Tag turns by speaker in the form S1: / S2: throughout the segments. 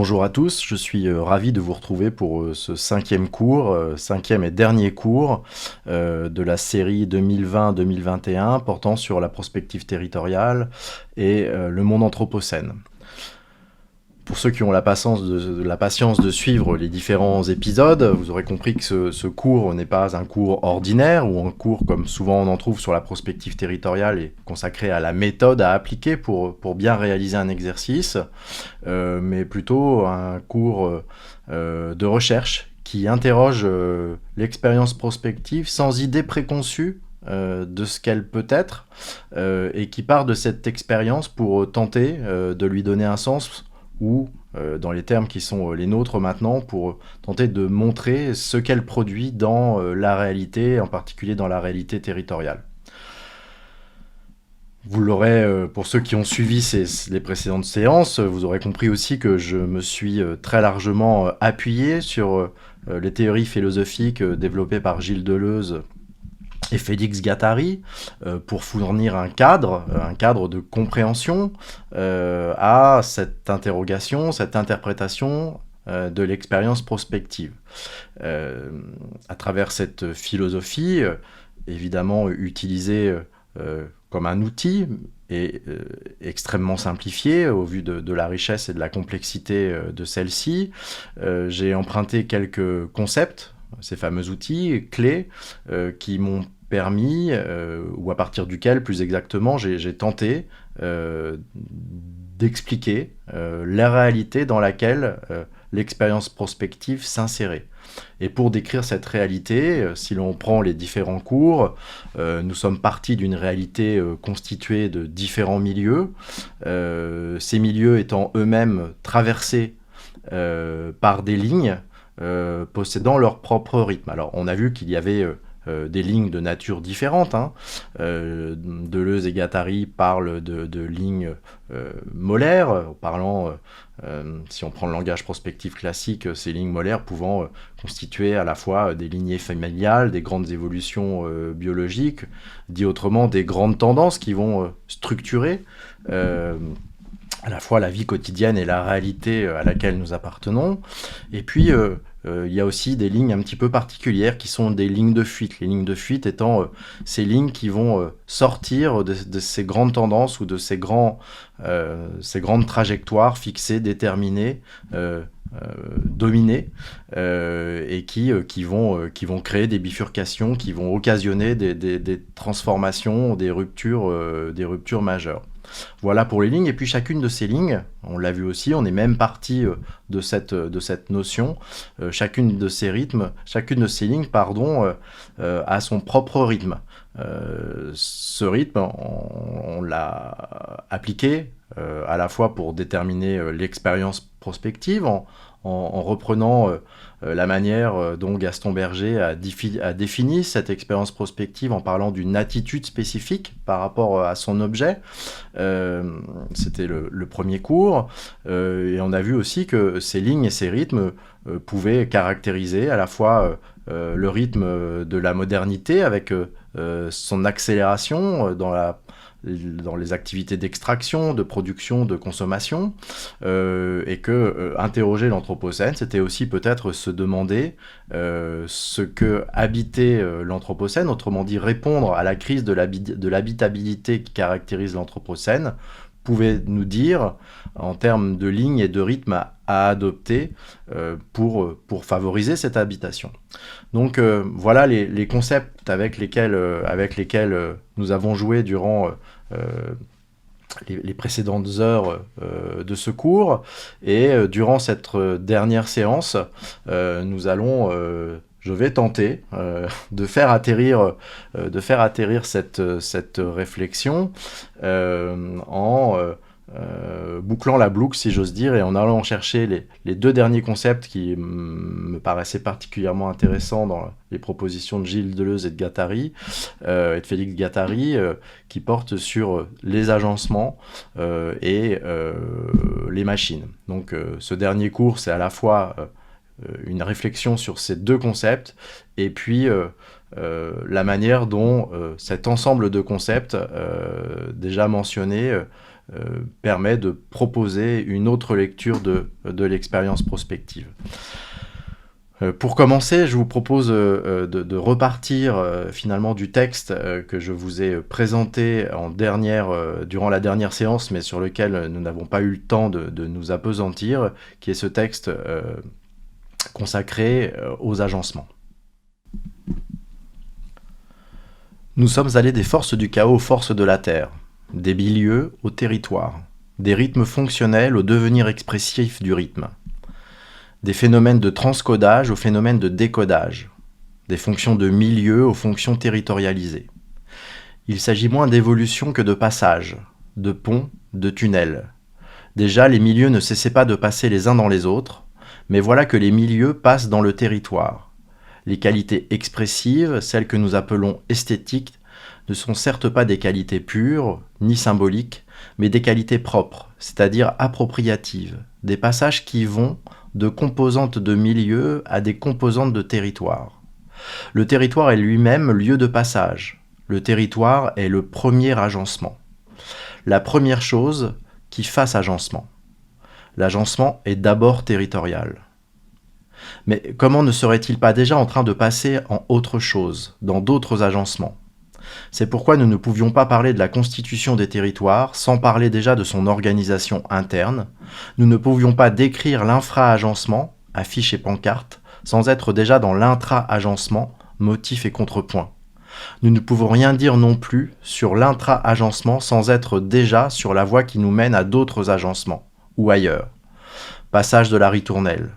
S1: Bonjour à tous, je suis ravi de vous retrouver pour ce cinquième cours, cinquième et dernier cours de la série 2020-2021 portant sur la prospective territoriale et le monde anthropocène. Pour ceux qui ont la patience de suivre les différents épisodes, vous aurez compris que ce cours n'est pas un cours ordinaire ou un cours comme souvent on en trouve sur la prospective territoriale et consacré à la méthode à appliquer pour bien réaliser un exercice, mais plutôt un cours de recherche qui interroge l'expérience prospective sans idée préconçue de ce qu'elle peut être et qui part de cette expérience pour tenter de lui donner un sens ou, dans les termes qui sont les nôtres maintenant, pour tenter de montrer ce qu'elle produit dans la réalité, en particulier dans la réalité territoriale. Vous l'aurez, pour ceux qui ont suivi les précédentes séances, vous aurez compris aussi que je me suis très largement appuyé sur les théories philosophiques développées par Gilles Deleuze et Félix Guattari pour fournir un cadre de compréhension à cette interrogation, cette interprétation de l'expérience prospective. À travers cette philosophie, évidemment utilisée comme un outil et extrêmement simplifié au vu de la richesse et de la complexité de celle-ci, j'ai emprunté quelques concepts, ces fameux outils clés qui m'ont permis, ou à partir duquel plus exactement j'ai tenté d'expliquer la réalité dans laquelle l'expérience prospective s'insérait. Et pour décrire cette réalité, si l'on prend les différents cours, nous sommes partis d'une réalité constituée de différents milieux, ces milieux étant eux-mêmes traversés par des lignes possédant leur propre rythme. Alors on a vu qu'il y avait des lignes de nature différente. Deleuze et Guattari parlent de lignes molaires, parlant, si on prend le langage prospectif classique, ces lignes molaires pouvant constituer à la fois des lignées familiales, des grandes évolutions biologiques, dit autrement des grandes tendances qui vont structurer à la fois la vie quotidienne et la réalité à laquelle nous appartenons. Et puis, il y a aussi des lignes un petit peu particulières qui sont des lignes de fuite. Les lignes de fuite étant ces lignes qui vont sortir de ces grandes tendances ou de ces grandes trajectoires fixées, déterminées, dominées, et qui vont créer des bifurcations, qui vont occasionner des transformations, des ruptures majeures. Voilà pour les lignes, et puis chacune de ces lignes, on l'a vu aussi, on est même parti de cette notion, chacune de ces lignes, a son propre rythme. Ce rythme, on l'a appliqué à la fois pour déterminer l'expérience prospective, en reprenant la manière dont Gaston Berger a défini cette expérience prospective en parlant d'une attitude spécifique par rapport à son objet. C'était le premier cours. Et on a vu aussi que ces lignes et ces rythmes pouvaient caractériser à la fois le rythme de la modernité avec son accélération dans les activités d'extraction, de production, de consommation, et que interroger l'Anthropocène, c'était aussi peut-être se demander ce que habitait l'Anthropocène, autrement dit répondre à la crise de l'habitabilité qui caractérise l'Anthropocène, pouvait nous dire en termes de lignes et de rythme à adopter pour favoriser cette habitation. Donc voilà les concepts avec lesquels nous avons joué durant les précédentes heures de ce cours, et durant cette dernière séance, je vais tenter de faire atterrir cette réflexion en bouclant la boucle, si j'ose dire, et en allant chercher les deux derniers concepts qui me paraissaient particulièrement intéressants dans les propositions de Gilles Deleuze et de Guattari, et de Félix Guattari, qui portent sur les agencements et les machines. Donc ce dernier cours, c'est à la fois une réflexion sur ces deux concepts, et puis la manière dont cet ensemble de concepts déjà mentionnés permet de proposer une autre lecture de l'expérience prospective. Pour commencer, je vous propose de repartir finalement du texte que je vous ai présenté durant la dernière séance, mais sur lequel nous n'avons pas eu le temps de nous appesantir, qui est ce texte consacré aux agencements. Nous sommes allés des forces du chaos aux forces de la Terre, des milieux au territoire, des rythmes fonctionnels au devenir expressif du rythme, des phénomènes de transcodage aux phénomènes de décodage, des fonctions de milieu aux fonctions territorialisées. Il s'agit moins d'évolution que de passage, de pont, de tunnel. Déjà, les milieux ne cessaient pas de passer les uns dans les autres, mais voilà que les milieux passent dans le territoire. Les qualités expressives, celles que nous appelons esthétiques, ne sont certes pas des qualités pures, ni symboliques, mais des qualités propres, c'est-à-dire appropriatives, des passages qui vont de composantes de milieu à des composantes de territoire. Le territoire est lui-même lieu de passage. Le territoire est le premier agencement. La première chose qui fasse agencement. L'agencement est d'abord territorial. Mais comment ne serait-il pas déjà en train de passer en autre chose, dans d'autres agencements ? C'est pourquoi nous ne pouvions pas parler de la constitution des territoires sans parler déjà de son organisation interne. Nous ne pouvions pas décrire l'infra-agencement, affiche et pancarte, sans être déjà dans l'intra-agencement, motif et contrepoint. Nous ne pouvons rien dire non plus sur l'intra-agencement sans être déjà sur la voie qui nous mène à d'autres agencements, ou ailleurs. Passage de la ritournelle.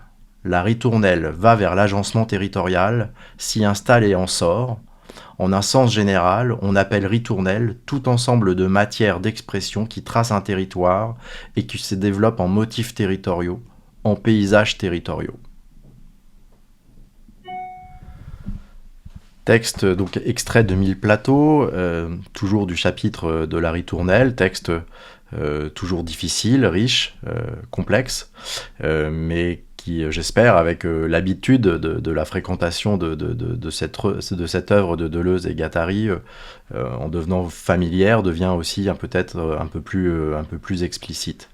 S1: La ritournelle va vers l'agencement territorial, s'y installe et en sort. En un sens général, on appelle ritournelle tout ensemble de matières d'expression qui tracent un territoire et qui se développent en motifs territoriaux, en paysages territoriaux. Texte donc extrait de 1000 plateaux, toujours du chapitre de la ritournelle, texte toujours difficile, riche, complexe, mais qui, j'espère, avec l'habitude de la fréquentation de cette œuvre de Deleuze et Guattari, en devenant familière, devient aussi peut-être un peu plus explicite.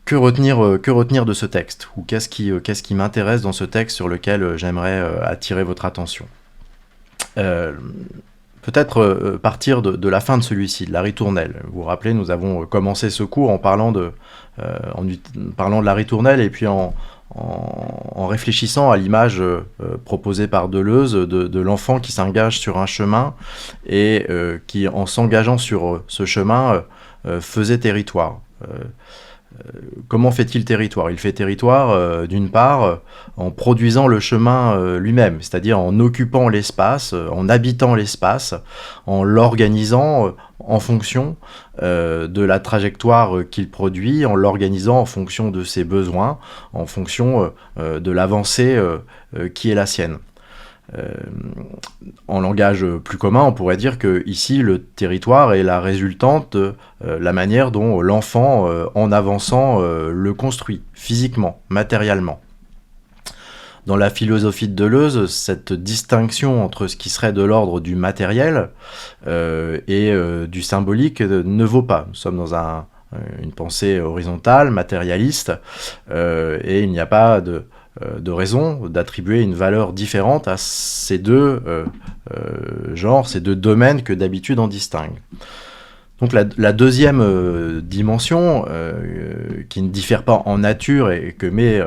S1: Que retenir de ce texte ? Ou qu'est-ce qui m'intéresse dans ce texte sur lequel j'aimerais attirer votre attention ? Peut-être partir de la fin de celui-ci, de la ritournelle. Vous vous rappelez, nous avons commencé ce cours en parlant de la ritournelle et puis en réfléchissant à l'image proposée par Deleuze de l'enfant qui s'engage sur un chemin et qui, en s'engageant sur ce chemin, faisait territoire. Comment fait-il territoire ? Il fait territoire, d'une part, en produisant le chemin lui-même, c'est-à-dire en occupant l'espace, en habitant l'espace, en l'organisant en fonction de la trajectoire qu'il produit, en l'organisant en fonction de ses besoins, en fonction de l'avancée qui est la sienne. En langage plus commun, on pourrait dire que ici le territoire est la résultante de la manière dont l'enfant, en avançant, le construit, physiquement, matériellement. Dans la philosophie de Deleuze, cette distinction entre ce qui serait de l'ordre du matériel et du symbolique ne vaut pas. Nous sommes dans une pensée horizontale, matérialiste, et il n'y a pas de raison d'attribuer une valeur différente à ces deux genres, ces deux domaines que d'habitude on distingue. Donc la deuxième dimension, qui ne diffère pas en nature et que mettent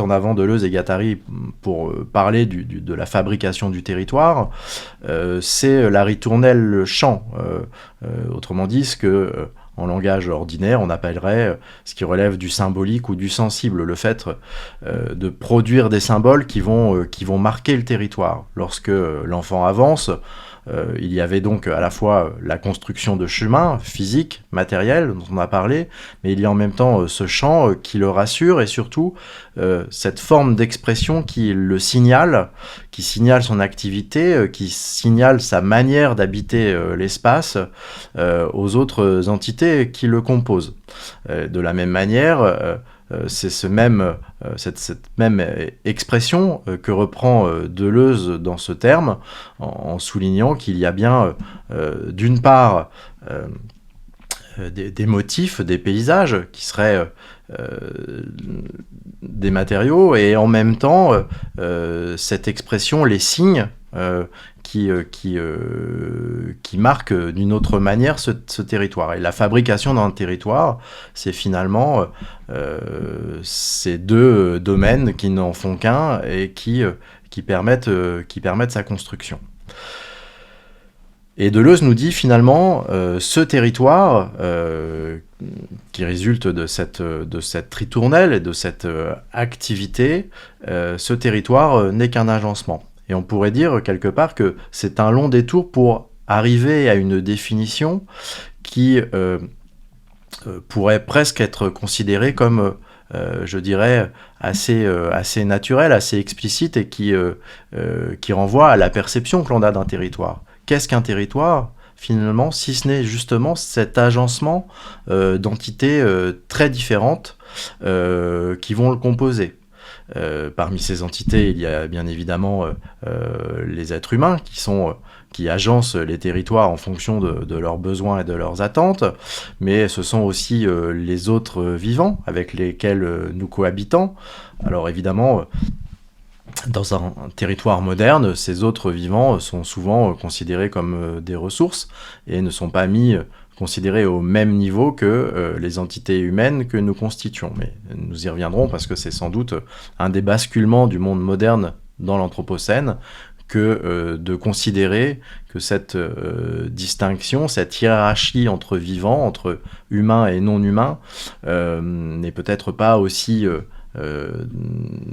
S1: en avant Deleuze et Guattari pour parler de la fabrication du territoire, c'est la ritournelle champ. Autrement dit, ce que en langage ordinaire, on appellerait ce qui relève du symbolique ou du sensible, le fait de produire des symboles qui vont marquer le territoire. Lorsque l'enfant avance, il y avait donc à la fois la construction de chemins physiques, matériels, dont on a parlé, mais il y a en même temps ce champ qui le rassure et surtout cette forme d'expression qui le signale, qui signale son activité, qui signale sa manière d'habiter l'espace aux autres entités qui le composent. De la même manière, c'est cette même expression que reprend Deleuze dans ce terme, en soulignant qu'il y a bien, d'une part, des motifs, des paysages qui seraient des matériaux, et en même temps, cette expression, les signes, qui marquent d'une autre manière ce territoire. Et la fabrication d'un territoire, c'est finalement ces deux domaines qui n'en font qu'un et qui permettent sa construction. Et Deleuze nous dit finalement, ce territoire qui résulte de cette ritournelle et de cette activité, ce territoire n'est qu'un agencement. Et on pourrait dire quelque part que c'est un long détour pour arriver à une définition qui pourrait presque être considérée comme, je dirais, assez naturelle, assez explicite, et qui renvoie à la perception que l'on a d'un territoire. Qu'est-ce qu'un territoire, finalement, si ce n'est justement cet agencement d'entités très différentes qui vont le composer? Parmi ces entités, il y a bien évidemment les êtres humains qui agencent les territoires en fonction de leurs besoins et de leurs attentes, mais ce sont aussi les autres vivants avec lesquels nous cohabitons. Alors évidemment, dans un territoire moderne, ces autres vivants sont souvent considérés comme des ressources et ne sont pas considérés au même niveau que les entités humaines que nous constituons. Mais nous y reviendrons parce que c'est sans doute un des basculements du monde moderne dans l'Anthropocène que de considérer que cette distinction, cette hiérarchie entre vivants, entre humains et non humains, n'est peut-être pas aussi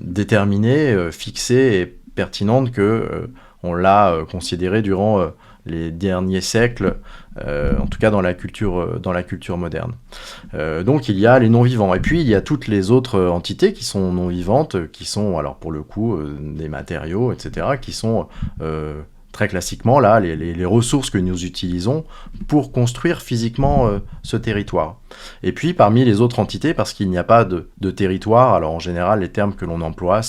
S1: déterminée, fixée et pertinente que on l'a considéré durant les derniers siècles, en tout cas dans la culture moderne. Donc il y a les non-vivants, et puis il y a toutes les autres entités qui sont non-vivantes, qui sont alors pour le coup des matériaux, etc., qui sont très classiquement là les ressources que nous utilisons pour construire physiquement ce territoire. Et puis parmi les autres entités, parce qu'il n'y a pas de territoire, alors en général les termes que l'on emploie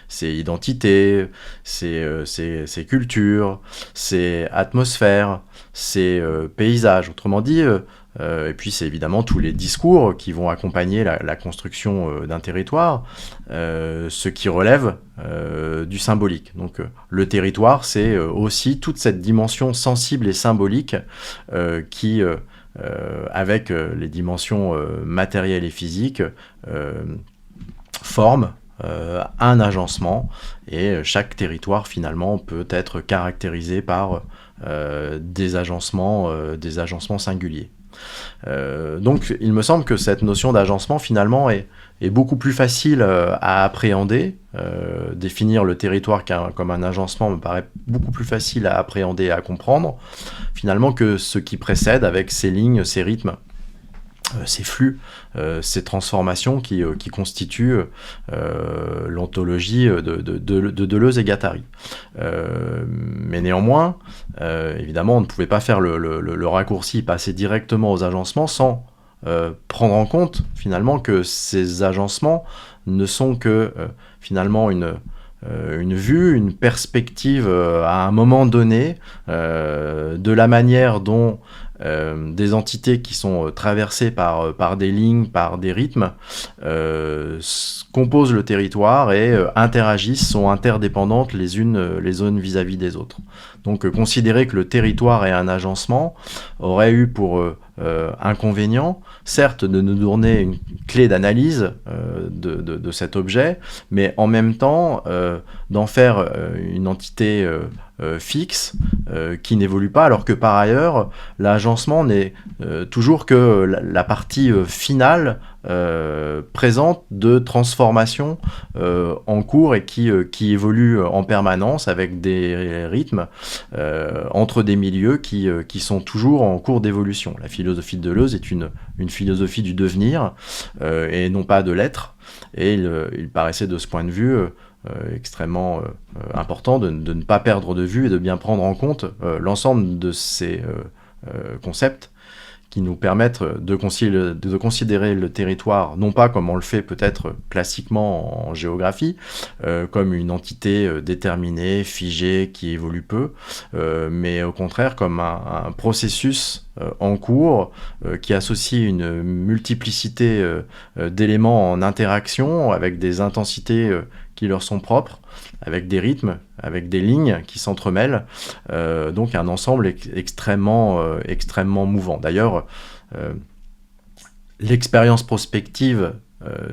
S1: c'est identité, c'est culture, c'est atmosphère, c'est paysage, autrement dit, et puis c'est évidemment tous les discours qui vont accompagner la construction d'un territoire, ce qui relève du symbolique. Donc le territoire, c'est aussi toute cette dimension sensible et symbolique qui, avec les dimensions matérielles et physiques, forme un agencement, et chaque territoire finalement peut être caractérisé par des agencements singuliers. Donc il me semble que cette notion d'agencement finalement est beaucoup plus facile à appréhender. Définir le territoire comme un agencement me paraît beaucoup plus facile à appréhender et à comprendre finalement que ce qui précède, avec ces lignes, ces rythmes, ces flux, ces transformations qui constituent l'ontologie de Deleuze et Guattari. Mais néanmoins, évidemment, on ne pouvait pas faire le raccourci, passer directement aux agencements sans prendre en compte finalement que ces agencements ne sont que finalement une vue, une perspective à un moment donné de la manière dont des entités qui sont traversées par des lignes, par des rythmes, composent le territoire et interagissent, sont interdépendantes les unes vis-à-vis des autres. Donc considérer que le territoire est un agencement aurait eu pour inconvénient, certes, de nous donner une clé d'analyse de cet objet, mais en même temps d'en faire une entité fixe qui n'évolue pas, alors que par ailleurs l'agencement n'est toujours que la partie finale présente de transformations en cours et qui évolue en permanence avec des rythmes entre des milieux qui sont toujours en cours d'évolution. La philosophie de Deleuze est une philosophie du devenir et non pas de l'être, et il paraissait de ce point de vue extrêmement important de ne pas perdre de vue et de bien prendre en compte l'ensemble de ces concepts qui nous permettent de considérer le territoire, non pas comme on le fait peut-être classiquement en géographie, comme une entité déterminée, figée, qui évolue peu, mais au contraire comme un processus en cours qui associe une multiplicité d'éléments en interaction avec des intensités qui leur sont propres, avec des rythmes, avec des lignes qui s'entremêlent, donc un ensemble extrêmement mouvant. D'ailleurs, l'expérience prospective,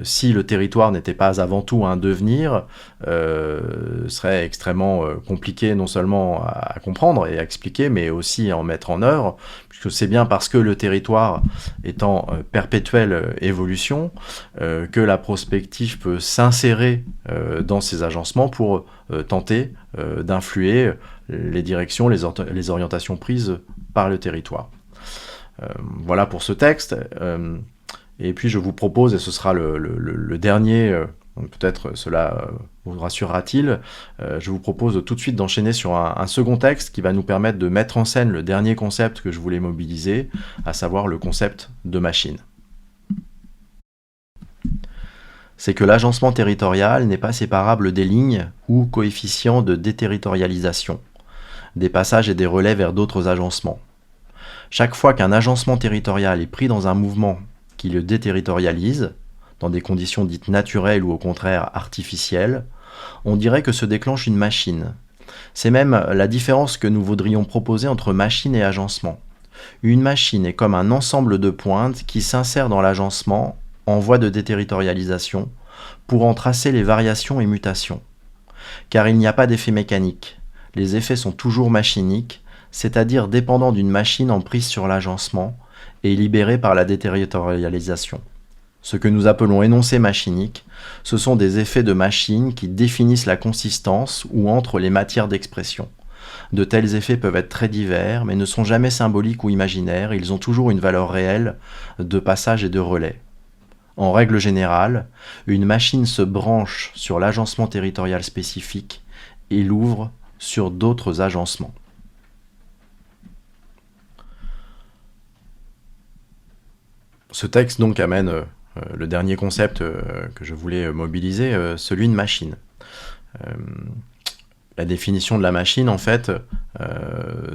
S1: si le territoire n'était pas avant tout un devenir, serait extrêmement compliqué non seulement à comprendre et à expliquer, mais aussi à en mettre en œuvre, puisque c'est bien parce que le territoire est en perpétuelle évolution que la prospective peut s'insérer dans ces agencements pour tenter d'influer les directions, les orientations prises par le territoire. Voilà pour ce texte. Et puis je vous propose, et ce sera le dernier, peut-être cela vous rassurera-t-il, je vous propose tout de suite d'enchaîner sur un second texte qui va nous permettre de mettre en scène le dernier concept que je voulais mobiliser, à savoir le concept de machine. C'est que l'agencement territorial n'est pas séparable des lignes ou coefficients de déterritorialisation, des passages et des relais vers d'autres agencements. Chaque fois qu'un agencement territorial est pris dans un mouvement qui le déterritorialise, dans des conditions dites naturelles ou au contraire artificielles, on dirait que se déclenche une machine. C'est même la différence que nous voudrions proposer entre machine et agencement. Une machine est comme un ensemble de pointes qui s'insère dans l'agencement en voie de déterritorialisation pour en tracer les variations et mutations. Car il n'y a pas d'effet mécanique. Les effets sont toujours machiniques, c'est-à-dire dépendants d'une machine en prise sur l'agencement et libérés par la déterritorialisation. Ce que nous appelons énoncés machiniques, ce sont des effets de machine qui définissent la consistance ou entrent les matières d'expression. De tels effets peuvent être très divers, mais ne sont jamais symboliques ou imaginaires, ils ont toujours une valeur réelle de passage et de relais. En règle générale, une machine se branche sur l'agencement territorial spécifique et l'ouvre sur d'autres agencements. Ce texte donc amène le dernier concept que je voulais mobiliser, celui de machine. La définition de la machine, en fait,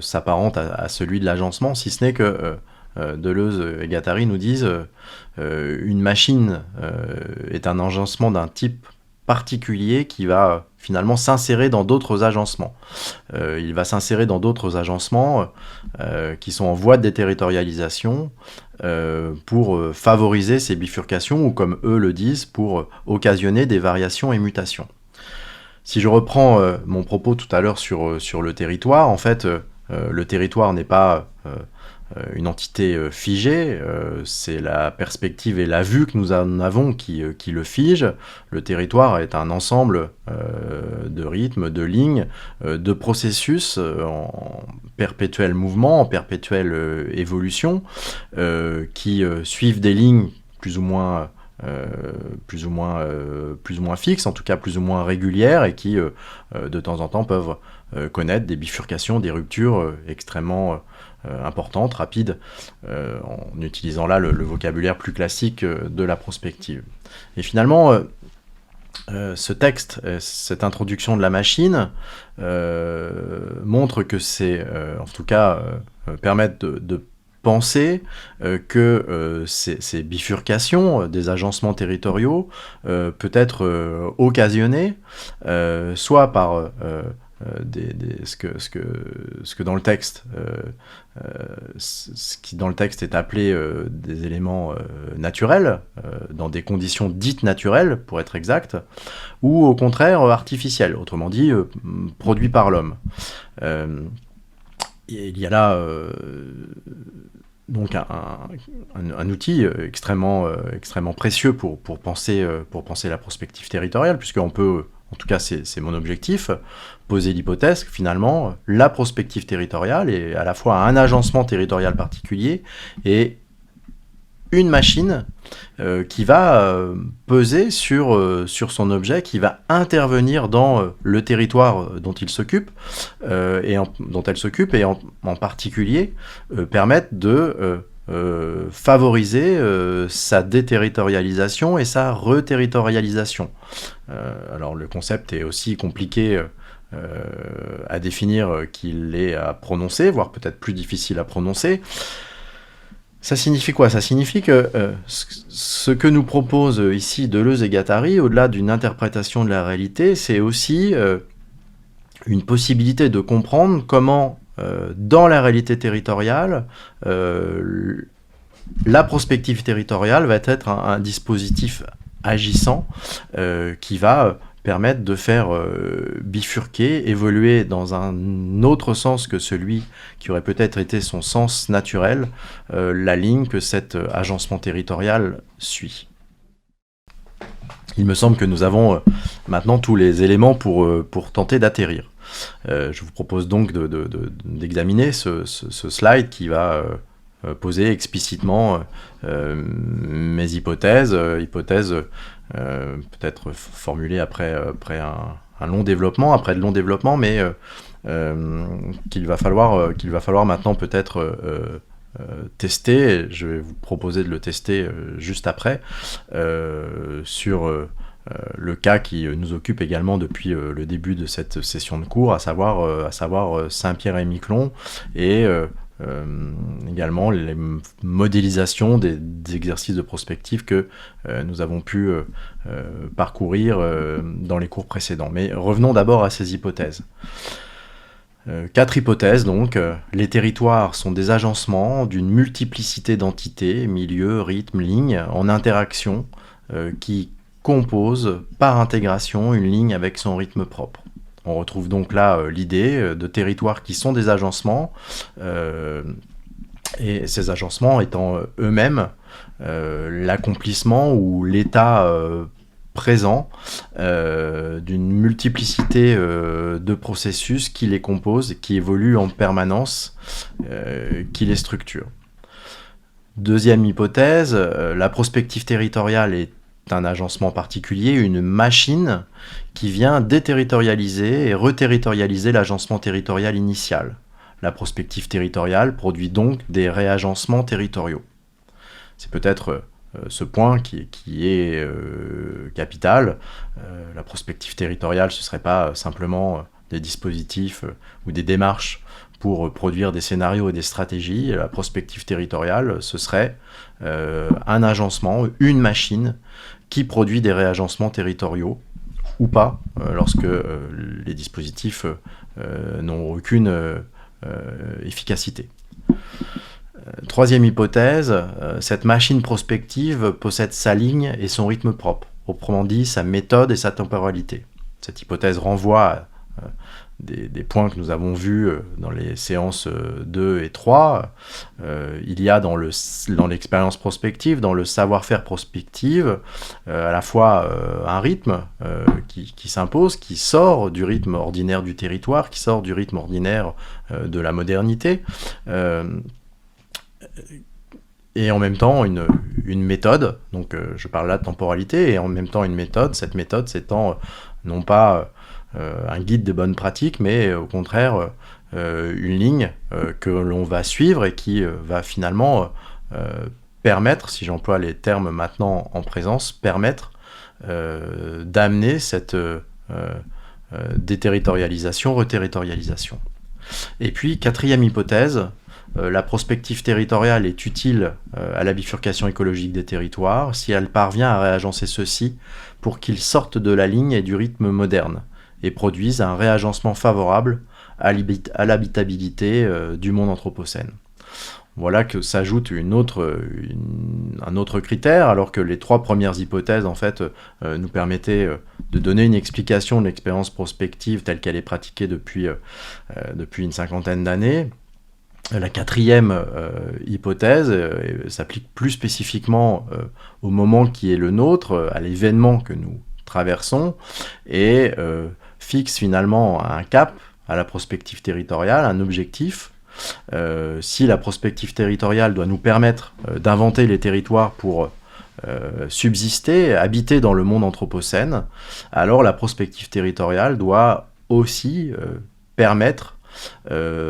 S1: s'apparente à celui de l'agencement, si ce n'est que Deleuze et Guattari nous disent une machine est un agencement d'un type particulier qui va finalement s'insérer dans d'autres agencements. Il va s'insérer dans d'autres agencements qui sont en voie de déterritorialisation pour favoriser ces bifurcations ou, comme eux le disent, pour occasionner des variations et mutations. Si je reprends mon propos tout à l'heure sur le territoire, en fait, le territoire n'est pas une entité figée, c'est la perspective et la vue que nous en avons qui le fige. Le territoire est un ensemble de rythmes, de lignes, de processus en perpétuel mouvement, en perpétuelle évolution, qui suivent des lignes plus ou moins fixes, en tout cas plus ou moins régulières, et qui de temps en temps peuvent connaître des bifurcations, des ruptures extrêmement importante, rapide, en utilisant là le vocabulaire plus classique de la prospective. Et finalement, ce texte, cette introduction de la machine, montre que c'est, en tout cas, permettent de penser que ces bifurcations des agencements territoriaux peut être occasionnées soit par ce que dans le texte, ce qui dans le texte est appelé des éléments naturels, dans des conditions dites naturelles, pour être exact, ou au contraire artificiels, autrement dit produits par l'homme. Il y a là donc un outil extrêmement précieux pour penser la prospective territoriale, puisqu'on peut, en tout cas c'est mon objectif, poser l'hypothèse que finalement la prospective territoriale est à la fois un agencement territorial particulier et une machine qui va peser sur son objet, qui va intervenir dans le territoire dont il s'occupe dont elle s'occupe, et en particulier permettre de favoriser sa déterritorialisation et sa reterritorialisation. Alors le concept est aussi compliqué à définir qu'il est à prononcer, voire peut-être plus difficile à prononcer. Ça signifie quoi? Ça signifie que ce que nous propose ici Deleuze et Guattari, au-delà d'une interprétation de la réalité, c'est aussi une possibilité de comprendre comment, dans la réalité territoriale, la prospective territoriale va être un dispositif agissant qui va permettre de faire bifurquer, évoluer dans un autre sens que celui qui aurait peut-être été son sens naturel, la ligne que cet agencement territorial suit. Il me semble que nous avons maintenant tous les éléments pour tenter d'atterrir. Je vous propose donc d'examiner ce slide qui va poser explicitement mes hypothèses, peut-être formulées après un long développement, mais qu'il va falloir maintenant peut-être tester. Je vais vous proposer de le tester juste après sur le cas qui nous occupe également depuis le début de cette session de cours, à savoir Saint-Pierre-et-Miquelon et également les modélisations des exercices de prospective que nous avons pu parcourir dans les cours précédents. Mais revenons d'abord à ces hypothèses. 4 hypothèses donc. Les territoires sont des agencements d'une multiplicité d'entités, milieux, rythmes, lignes, en interaction qui composent par intégration une ligne avec son rythme propre. On retrouve donc là l'idée de territoires qui sont des agencements, et ces agencements étant eux-mêmes l'accomplissement ou l'état présent d'une multiplicité de processus qui les composent, qui évoluent en permanence, qui les structurent. Deuxième hypothèse, la prospective territoriale est un agencement particulier, une machine qui vient déterritorialiser et reterritorialiser l'agencement territorial initial. La prospective territoriale produit donc des réagencements territoriaux. C'est peut-être ce point qui est capital. La prospective territoriale, ce ne serait pas simplement des dispositifs ou des démarches pour produire des scénarios et des stratégies. La prospective territoriale, ce serait un agencement, une machine qui produit des réagencements territoriaux ou pas, lorsque les dispositifs n'ont aucune efficacité. Troisième hypothèse, cette machine prospective possède sa ligne et son rythme propre, autrement dit sa méthode et sa temporalité. Cette hypothèse renvoie à des points que nous avons vus dans les séances 2 et 3. Il y a dans l'expérience prospective, dans le savoir-faire prospective, à la fois un rythme qui s'impose, qui sort du rythme ordinaire du territoire, qui sort du rythme ordinaire de la modernité, et en même temps une méthode, donc je parle là de temporalité, et en même temps une méthode, cette méthode s'étant non pas un guide de bonnes pratiques, mais au contraire une ligne que l'on va suivre et qui va finalement permettre, si j'emploie les termes maintenant en présence, permettre d'amener cette déterritorialisation, reterritorialisation. Et puis, quatrième hypothèse, la prospective territoriale est utile à la bifurcation écologique des territoires si elle parvient à réagencer ceux-ci pour qu'ils sortent de la ligne et du rythme moderne et produisent un réagencement favorable à l'habitabilité du monde anthropocène. Voilà que s'ajoute un autre critère, alors que les 3 premières hypothèses en fait, nous permettaient de donner une explication de l'expérience prospective telle qu'elle est pratiquée depuis une cinquantaine d'années. La 4e hypothèse s'applique plus spécifiquement au moment qui est le nôtre, à l'événement que nous traversons, et fixe finalement un cap à la prospective territoriale, un objectif. Si la prospective territoriale doit nous permettre d'inventer les territoires pour subsister, habiter dans le monde anthropocène, alors la prospective territoriale doit aussi permettre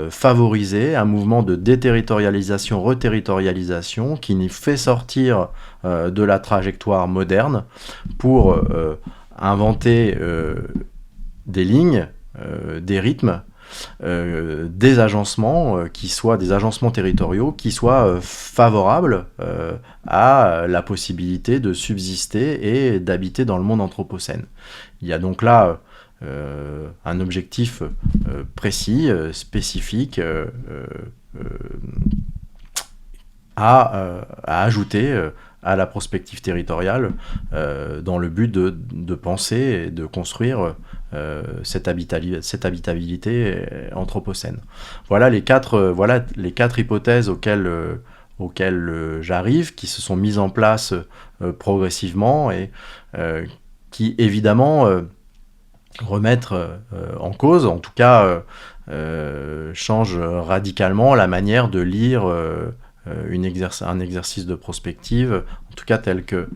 S1: favoriser un mouvement de déterritorialisation, reterritorialisation qui nous fait sortir de la trajectoire moderne pour inventer des lignes, des rythmes, des agencements qui soient des agencements territoriaux qui soient favorables à la possibilité de subsister et d'habiter dans le monde anthropocène. Il y a donc là un objectif précis, spécifique à ajouter à la prospective territoriale dans le but de penser et de construire cette habitabilité anthropocène. Voilà les quatre hypothèses auxquelles j'arrive, qui se sont mises en place progressivement et qui évidemment remettent en cause, en tout cas changent radicalement la manière de lire un exercice de prospective, en tout cas tel que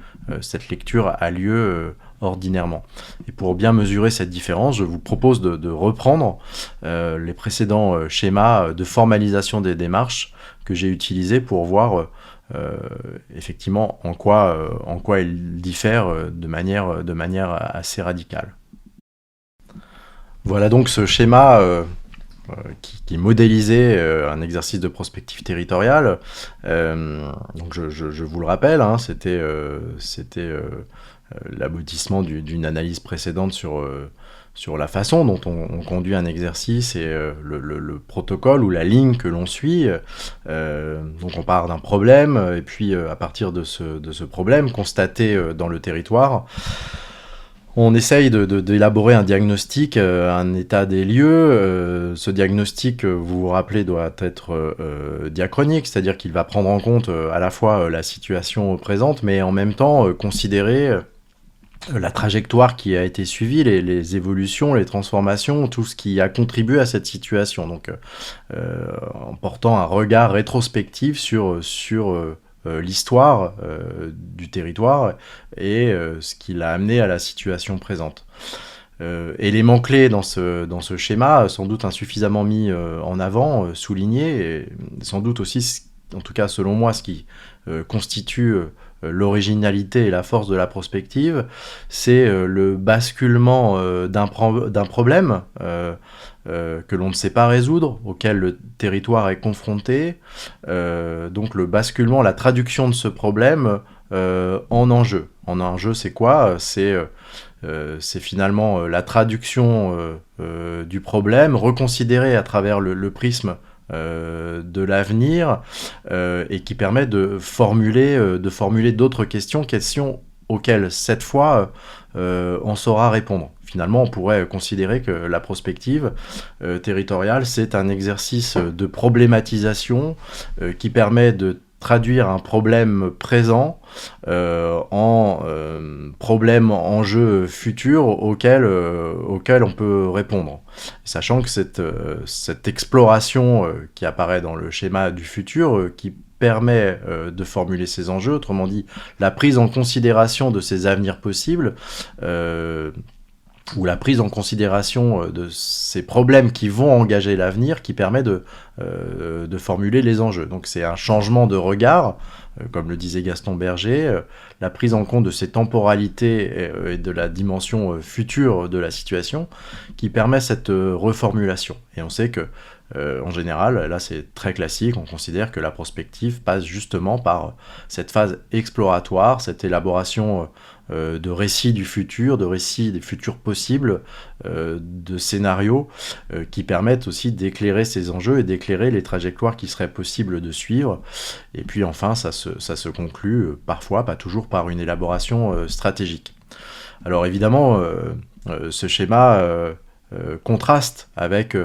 S1: cette lecture a lieu ordinairement. Et pour bien mesurer cette différence, je vous propose de reprendre les précédents schémas de formalisation des démarches que j'ai utilisés pour voir effectivement en quoi ils diffèrent de manière assez radicale. Voilà donc ce schéma qui modélisait un exercice de prospective territoriale. Donc je vous le rappelle, hein, c'était l'aboutissement d'une analyse précédente sur la façon dont on conduit un exercice et le protocole ou la ligne que l'on suit. Donc on part d'un problème, et puis à partir de ce problème constaté dans le territoire, on essaye d'élaborer un diagnostic, un état des lieux. Ce diagnostic, vous vous rappelez, doit être diachronique, c'est-à-dire qu'il va prendre en compte à la fois la situation présente, mais en même temps considérer la trajectoire qui a été suivie, les évolutions, les transformations, tout ce qui a contribué à cette situation. Donc en portant un regard rétrospectif sur l'histoire du territoire et ce qui l'a amené à la situation présente. Élément clé dans ce schéma, sans doute insuffisamment mis en avant, souligné, et sans doute aussi, en tout cas selon moi, ce qui constitue l'originalité et la force de la prospective, c'est le basculement d'un problème que l'on ne sait pas résoudre, auquel le territoire est confronté, donc le basculement, la traduction de ce problème en enjeu. En enjeu, c'est quoi ? C'est finalement la traduction du problème, reconsidéré à travers le prisme de l'avenir, et qui permet de formuler d'autres questions auxquelles cette fois on saura répondre. Finalement, on pourrait considérer que la prospective territoriale, c'est un exercice de problématisation qui permet de traduire un problème présent en problème, enjeu futur auquel on peut répondre. Sachant que cette exploration qui apparaît dans le schéma du futur, qui permet de formuler ces enjeux, autrement dit, la prise en considération de ces avenirs possibles, ou la prise en considération de ces problèmes qui vont engager l'avenir, qui permet de formuler les enjeux. Donc c'est un changement de regard, comme le disait Gaston Berger, la prise en compte de ces temporalités et de la dimension future de la situation, qui permet cette reformulation. Et on sait que en général, là c'est très classique, on considère que la prospective passe justement par cette phase exploratoire, cette élaboration de récits du futur, de récits des futurs possibles, de scénarios qui permettent aussi d'éclairer ces enjeux et d'éclairer les trajectoires qui seraient possibles de suivre. Et puis enfin, ça se conclut parfois, pas toujours, par une élaboration stratégique. Alors évidemment, ce schéma contraste avec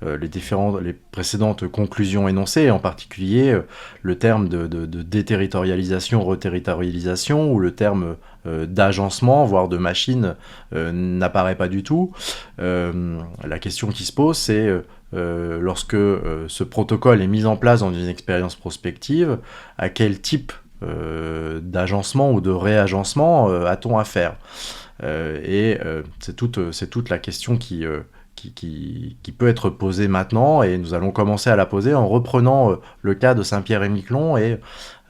S1: les précédentes conclusions énoncées, en particulier le terme de déterritorialisation, reterritorialisation, ou le terme d'agencement, voire de machine, n'apparaît pas du tout. La question qui se pose, c'est lorsque ce protocole est mis en place dans une expérience prospective, à quel type d'agencement ou de réagencement a-t-on affaire ? Et c'est toute la question qui qui peut être posée maintenant, et nous allons commencer à la poser en reprenant le cas de Saint-Pierre-et-Miquelon et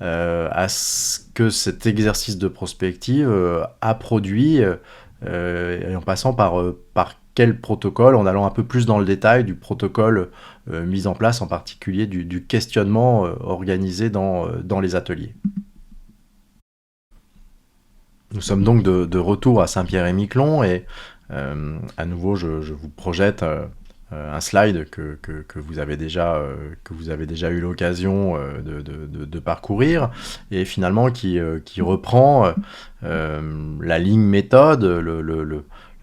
S1: à ce que cet exercice de prospective a produit, et en passant par quel protocole, en allant un peu plus dans le détail du protocole mis en place, en particulier du questionnement organisé dans les ateliers. Nous sommes donc de retour à Saint-Pierre-et-Miquelon, et à nouveau je vous projette un slide que vous avez déjà eu l'occasion de parcourir, et finalement qui reprend la ligne méthode,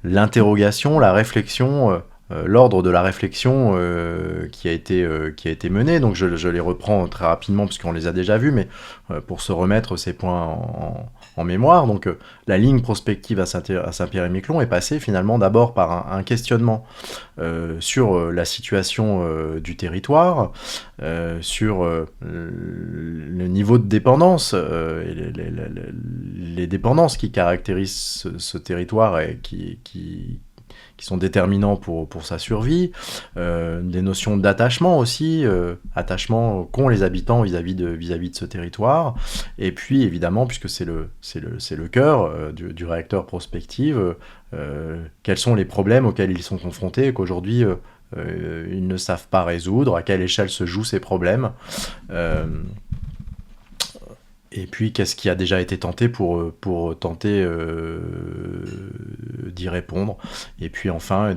S1: l'interrogation, la réflexion, l'ordre de la réflexion qui a été menée. Donc je les reprends très rapidement puisqu'on les a déjà vus, mais pour se remettre ces points en mémoire. Donc la ligne prospective à Saint-Pierre-et-Miquelon est passée finalement d'abord par un questionnement sur la situation du territoire, sur le niveau de dépendance, et les dépendances qui caractérisent ce territoire et qui sont déterminants pour sa survie, des notions d'attachement aussi, attachement qu'ont les habitants vis-à-vis de ce territoire, et puis évidemment, puisque c'est le cœur du réacteur prospective, quels sont les problèmes auxquels ils sont confrontés et qu'aujourd'hui ils ne savent pas résoudre, à quelle échelle se jouent ces problèmes, et puis, qu'est-ce qui a déjà été tenté pour tenter d'y répondre. Et puis, enfin,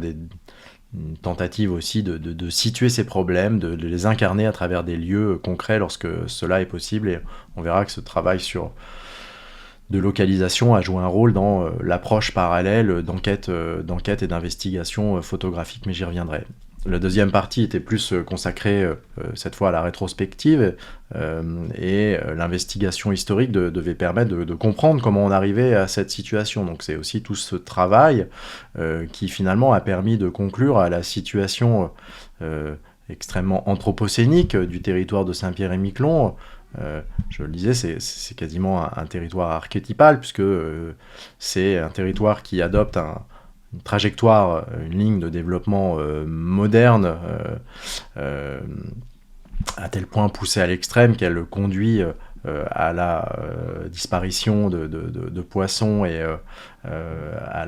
S1: une tentative aussi de situer ces problèmes, de les incarner à travers des lieux concrets lorsque cela est possible. Et on verra que ce travail de localisation a joué un rôle dans l'approche parallèle d'enquête et d'investigation photographique, mais j'y reviendrai. La deuxième partie était plus consacrée cette fois à la rétrospective, et l'investigation historique devait permettre de comprendre comment on arrivait à cette situation. Donc c'est aussi tout ce travail qui finalement a permis de conclure à la situation extrêmement anthropocénique du territoire de Saint-Pierre-et-Miquelon. Je le disais, c'est quasiment un territoire archétypal, puisque c'est un territoire qui adopte une trajectoire, une ligne de développement moderne, à tel point poussée à l'extrême qu'elle conduit à la disparition de poissons et à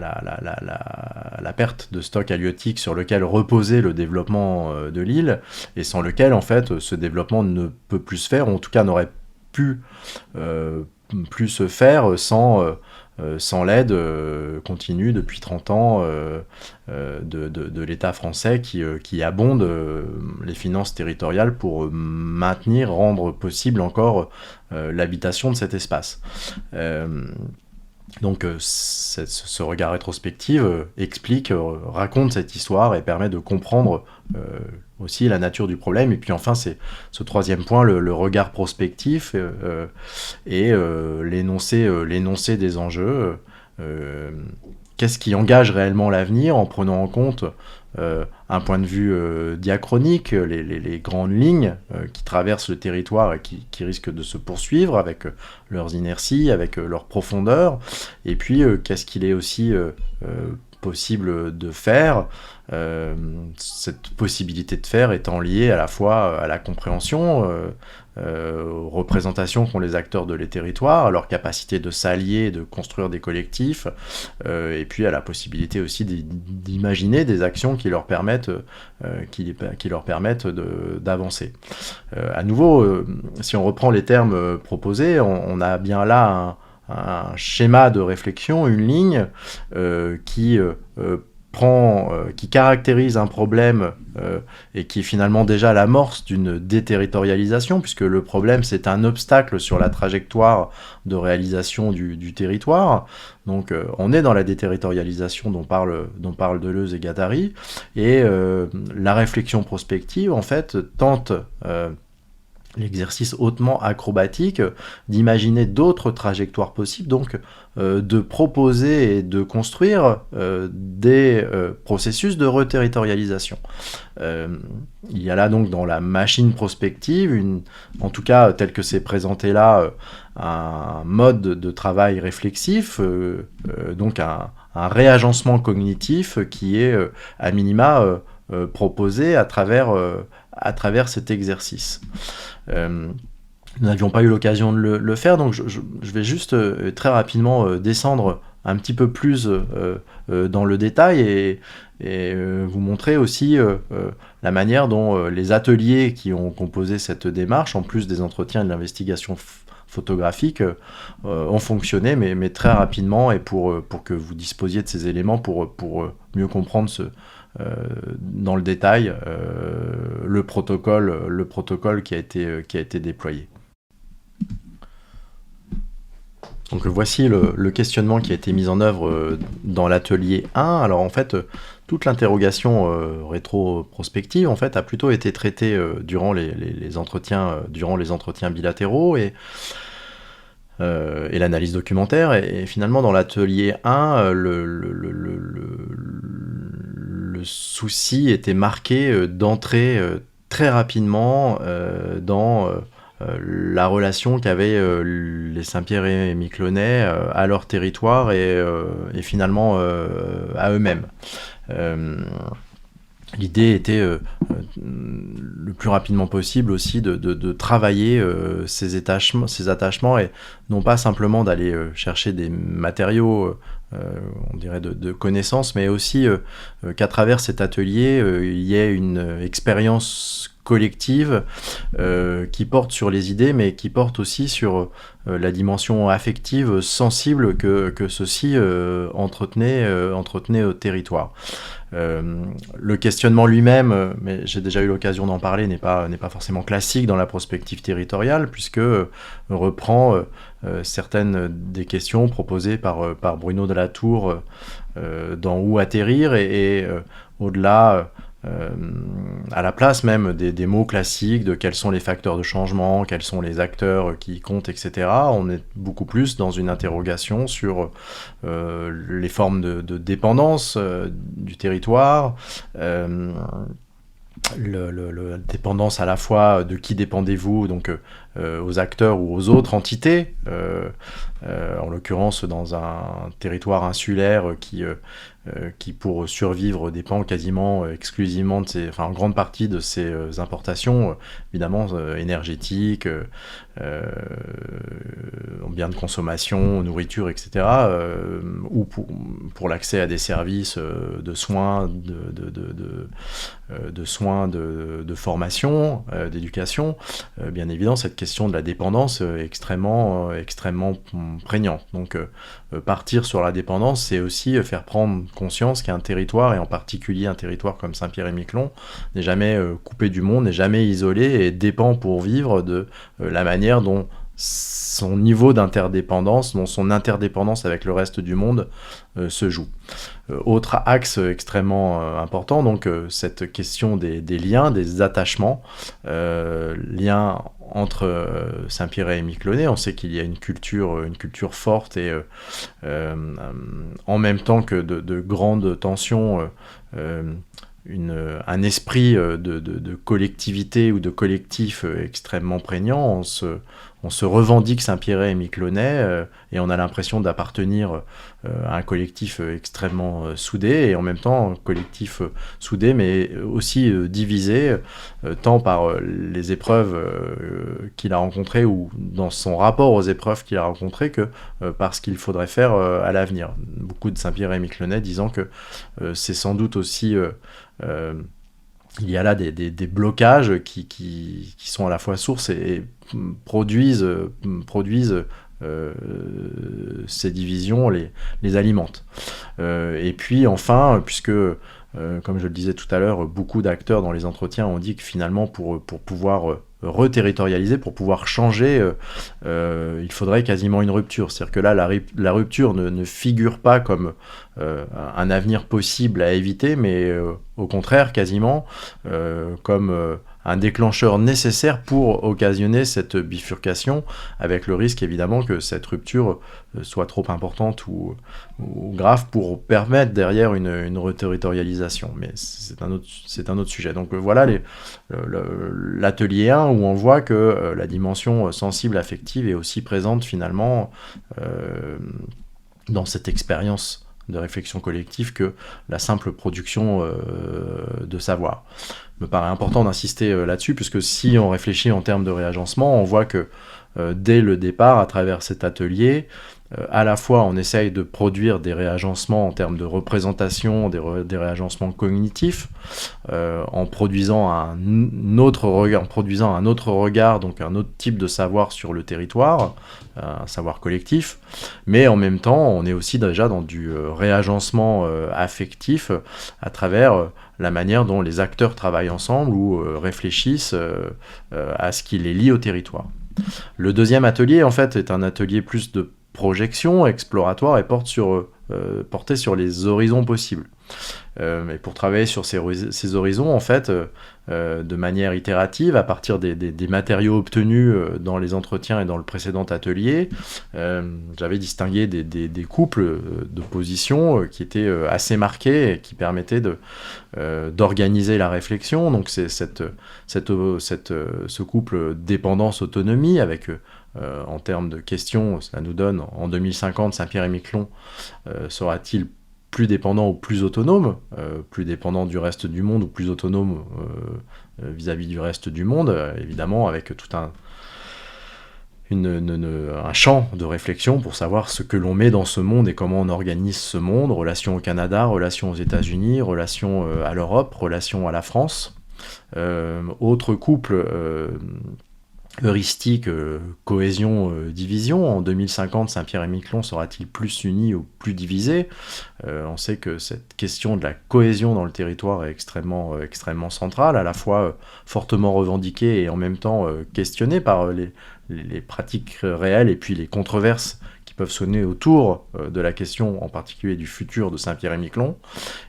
S1: la perte de stock halieutique sur lequel reposait le développement de l'île, et sans lequel en fait ce développement ne peut plus se faire, ou en tout cas n'aurait pu plus se faire sans l'aide continue depuis 30 ans de l'État français qui abonde les finances territoriales pour maintenir, rendre possible encore l'habitation de cet espace. Donc ce regard rétrospectif raconte cette histoire et permet de comprendre aussi la nature du problème. Et puis enfin, c'est ce troisième point, le regard prospectif et l'énoncé des enjeux. Qu'est-ce qui engage réellement l'avenir en prenant en compte un point de vue diachronique, les grandes lignes qui traversent le territoire et qui risquent de se poursuivre avec leurs inerties, avec leur profondeur, et puis qu'est-ce qu'il est aussi possible de faire, cette possibilité de faire étant liée à la fois à la compréhension, aux représentations qu'ont les acteurs de les territoires, à leur capacité de s'allier, de construire des collectifs, et puis à la possibilité aussi d'imaginer des actions qui leur permettent, d'avancer. À nouveau, si on reprend les termes proposés, on a bien là un schéma de réflexion, une ligne qui caractérise un problème et qui est finalement déjà l'amorce d'une déterritorialisation, puisque le problème c'est un obstacle sur la trajectoire de réalisation du territoire. Donc on est dans la déterritorialisation dont parlent Deleuze et Guattari, et la réflexion prospective en fait tente l'exercice hautement acrobatique d'imaginer d'autres trajectoires possibles, donc de proposer et de construire des processus de reterritorialisation. Il y a là donc dans la machine prospective, en tout cas tel que c'est présenté là, un mode de travail réflexif, donc un réagencement cognitif qui est à minima proposé à travers cet exercice. Nous n'avions pas eu l'occasion de le faire, donc je vais juste très rapidement descendre un petit peu plus dans le détail et vous montrer aussi la manière dont les ateliers qui ont composé cette démarche, en plus des entretiens et de l'investigation photographique, ont fonctionné, mais très rapidement, et pour que vous disposiez de ces éléments pour mieux comprendre dans le détail le protocole qui a été déployé. Donc voici le questionnement qui a été mis en œuvre dans l'atelier 1. Alors en fait, toute l'interrogation rétro-prospective en fait, a plutôt été traitée durant les entretiens bilatéraux et l'analyse documentaire. Et finalement, dans l'atelier 1, le souci était marqué d'entrer très rapidement dans la relation qu'avaient les Saint-Pierre et Miquelonais à leur territoire et finalement à eux-mêmes. L'idée était le plus rapidement possible aussi de travailler ces attachements et non pas simplement d'aller chercher des matériaux, on dirait de connaissances, mais aussi qu'à travers cet atelier, il y ait une expérience collective qui porte sur les idées, mais qui porte aussi sur la dimension affective sensible que ceux-ci entretenaient au territoire. Le questionnement lui-même, mais j'ai déjà eu l'occasion d'en parler, n'est pas forcément classique dans la prospective territoriale, puisque reprend certaines des questions proposées par Bruno Delatour dans Où atterrir, et au-delà, à la place même des mots classiques de quels sont les facteurs de changement, quels sont les acteurs qui comptent, etc. On est beaucoup plus dans une interrogation sur les formes de dépendance du territoire, la dépendance à la fois de qui dépendez-vous, donc aux acteurs ou aux autres entités, en l'occurrence dans un territoire insulaire qui pour survivre dépend quasiment exclusivement en grande partie de ses importations, évidemment énergétiques, en biens de consommation, nourriture, etc., ou pour l'accès à des services de soins, de formation, d'éducation. Bien évidemment, cette question de la dépendance est extrêmement prégnante. Donc, partir sur la dépendance, c'est aussi faire prendre conscience qu'un territoire, et en particulier un territoire comme Saint-Pierre-et-Miquelon, n'est jamais coupé du monde, n'est jamais isolé et dépend pour vivre de la manière dont son niveau d'interdépendance, dont son interdépendance avec le reste du monde se joue. Autre axe extrêmement important, donc cette question des liens, des attachements, liens entre Saint-Pierre et Miquelonais. On sait qu'il y a une culture forte et en même temps que de grandes tensions, un esprit de collectivité ou de collectif extrêmement prégnant. On se revendique Saint-Pierre et Miquelonais et on a l'impression d'appartenir à un collectif extrêmement soudé, et en même temps un collectif soudé mais aussi divisé, tant par les épreuves qu'il a rencontrées ou dans son rapport aux épreuves qu'il a rencontrées que par ce qu'il faudrait faire à l'avenir. Beaucoup de Saint-Pierre et Miquelonais disant que c'est sans doute aussi... il y a là des blocages qui sont à la fois source et produisent ces divisions, les alimentent. Et puis enfin, puisque comme je le disais tout à l'heure, beaucoup d'acteurs dans les entretiens ont dit que finalement pour pouvoir reterritorialiser, pour pouvoir changer, il faudrait quasiment une rupture. C'est-à-dire que là, la rupture ne figure pas comme un avenir possible à éviter, mais au contraire, quasiment comme un déclencheur nécessaire pour occasionner cette bifurcation, avec le risque évidemment que cette rupture soit trop importante ou grave pour permettre derrière une reterritorialisation. Mais c'est un autre sujet. Donc voilà l'atelier 1 où on voit que la dimension sensible, affective est aussi présente finalement dans cette expérience de réflexion collective que la simple production de savoir. Il me paraît important d'insister là-dessus, puisque si on réfléchit en termes de réagencement, on voit que dès le départ, à travers cet atelier, à la fois on essaye de produire des réagencements en termes de représentation, des réagencements cognitifs, en produisant un autre regard, donc un autre type de savoir sur le territoire, un savoir collectif, mais en même temps on est aussi déjà dans du réagencement affectif à travers la manière dont les acteurs travaillent ensemble ou réfléchissent à ce qui les lie au territoire. Le deuxième atelier, en fait, est un atelier plus de projection exploratoire et porté sur les horizons possibles. Et pour travailler sur ces horizons, en fait, de manière itérative, à partir des matériaux obtenus dans les entretiens et dans le précédent atelier, j'avais distingué des couples de positions qui étaient assez marqués et qui permettaient d'organiser la réflexion. Donc c'est ce couple dépendance-autonomie avec en termes de questions, ça nous donne en 2050, Saint-Pierre et Miquelon sera-t-il plus dépendant ou plus autonome, plus dépendant du reste du monde ou plus autonome vis-à-vis du reste du monde, évidemment avec tout un champ de réflexion pour savoir ce que l'on met dans ce monde et comment on organise ce monde, relation au Canada, relation aux États-Unis, relation à l'Europe, relation à la France. Autre couple heuristique, cohésion, division. En 2050, Saint-Pierre et Miquelon sera-t-il plus unis ou plus divisé ? On sait que cette question de la cohésion dans le territoire est extrêmement centrale, à la fois fortement revendiquée et en même temps questionnée par les pratiques réelles et puis les controverses qui peuvent sonner autour de la question, en particulier du futur de Saint-Pierre et Miquelon.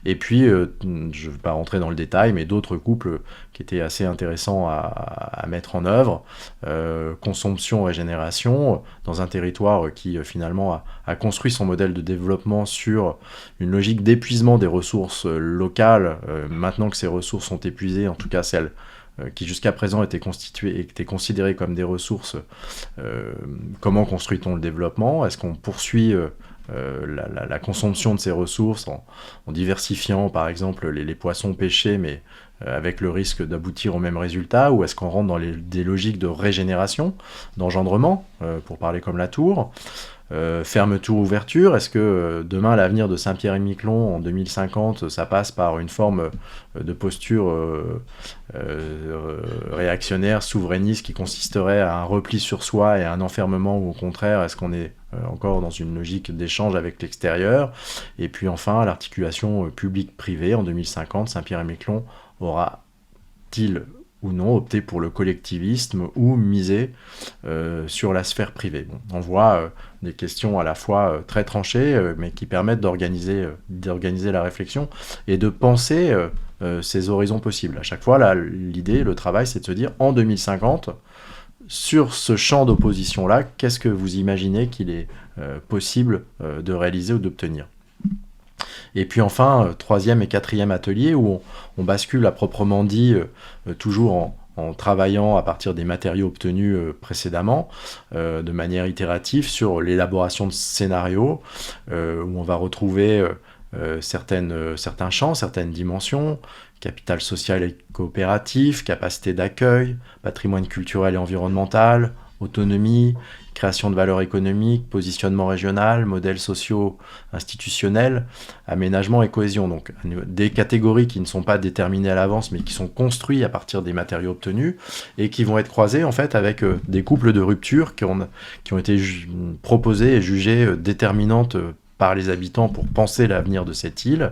S1: Et puis, je ne vais pas rentrer dans le détail, mais d'autres couples qui étaient assez intéressants à mettre en œuvre. Consomption-régénération, dans un territoire qui finalement a construit son modèle de développement sur une logique d'épuisement des ressources locales, maintenant que ces ressources sont épuisées, en tout cas celles qui jusqu'à présent étaient considérées comme des ressources. Comment construit-on le développement ? Est-ce qu'on poursuit la consomption de ces ressources en diversifiant par exemple les poissons pêchés, mais avec le risque d'aboutir au même résultat, ou est-ce qu'on rentre dans des logiques de régénération, d'engendrement, pour parler comme Latour ? Fermeture-ouverture, est-ce que demain l'avenir de Saint-Pierre et Miquelon en 2050, ça passe par une forme de posture réactionnaire, souverainiste, qui consisterait à un repli sur soi et à un enfermement, ou au contraire, est-ce qu'on est encore dans une logique d'échange avec l'extérieur ? Et puis enfin, l'articulation publique-privée en 2050, Saint-Pierre et Miquelon aura-t-il ou non opter pour le collectivisme ou miser sur la sphère privée. Bon, on voit des questions à la fois très tranchées, mais qui permettent d'organiser la réflexion et de penser ces horizons possibles. À chaque fois, là, l'idée, le travail, c'est de se dire, en 2050, sur ce champ d'opposition-là, qu'est-ce que vous imaginez qu'il est possible de réaliser ou d'obtenir ? Et puis enfin, troisième et quatrième atelier où on bascule à proprement dit, toujours en travaillant à partir des matériaux obtenus précédemment, de manière itérative sur l'élaboration de scénarios, où on va retrouver certains champs, certaines dimensions, capital social et coopératif, capacité d'accueil, patrimoine culturel et environnemental, autonomie, création de valeur économique, positionnement régional, modèles sociaux institutionnels, aménagement et cohésion. Donc des catégories qui ne sont pas déterminées à l'avance, mais qui sont construites à partir des matériaux obtenus et qui vont être croisées en fait avec des couples de ruptures qui ont été proposées et jugées déterminantes par les habitants pour penser l'avenir de cette île.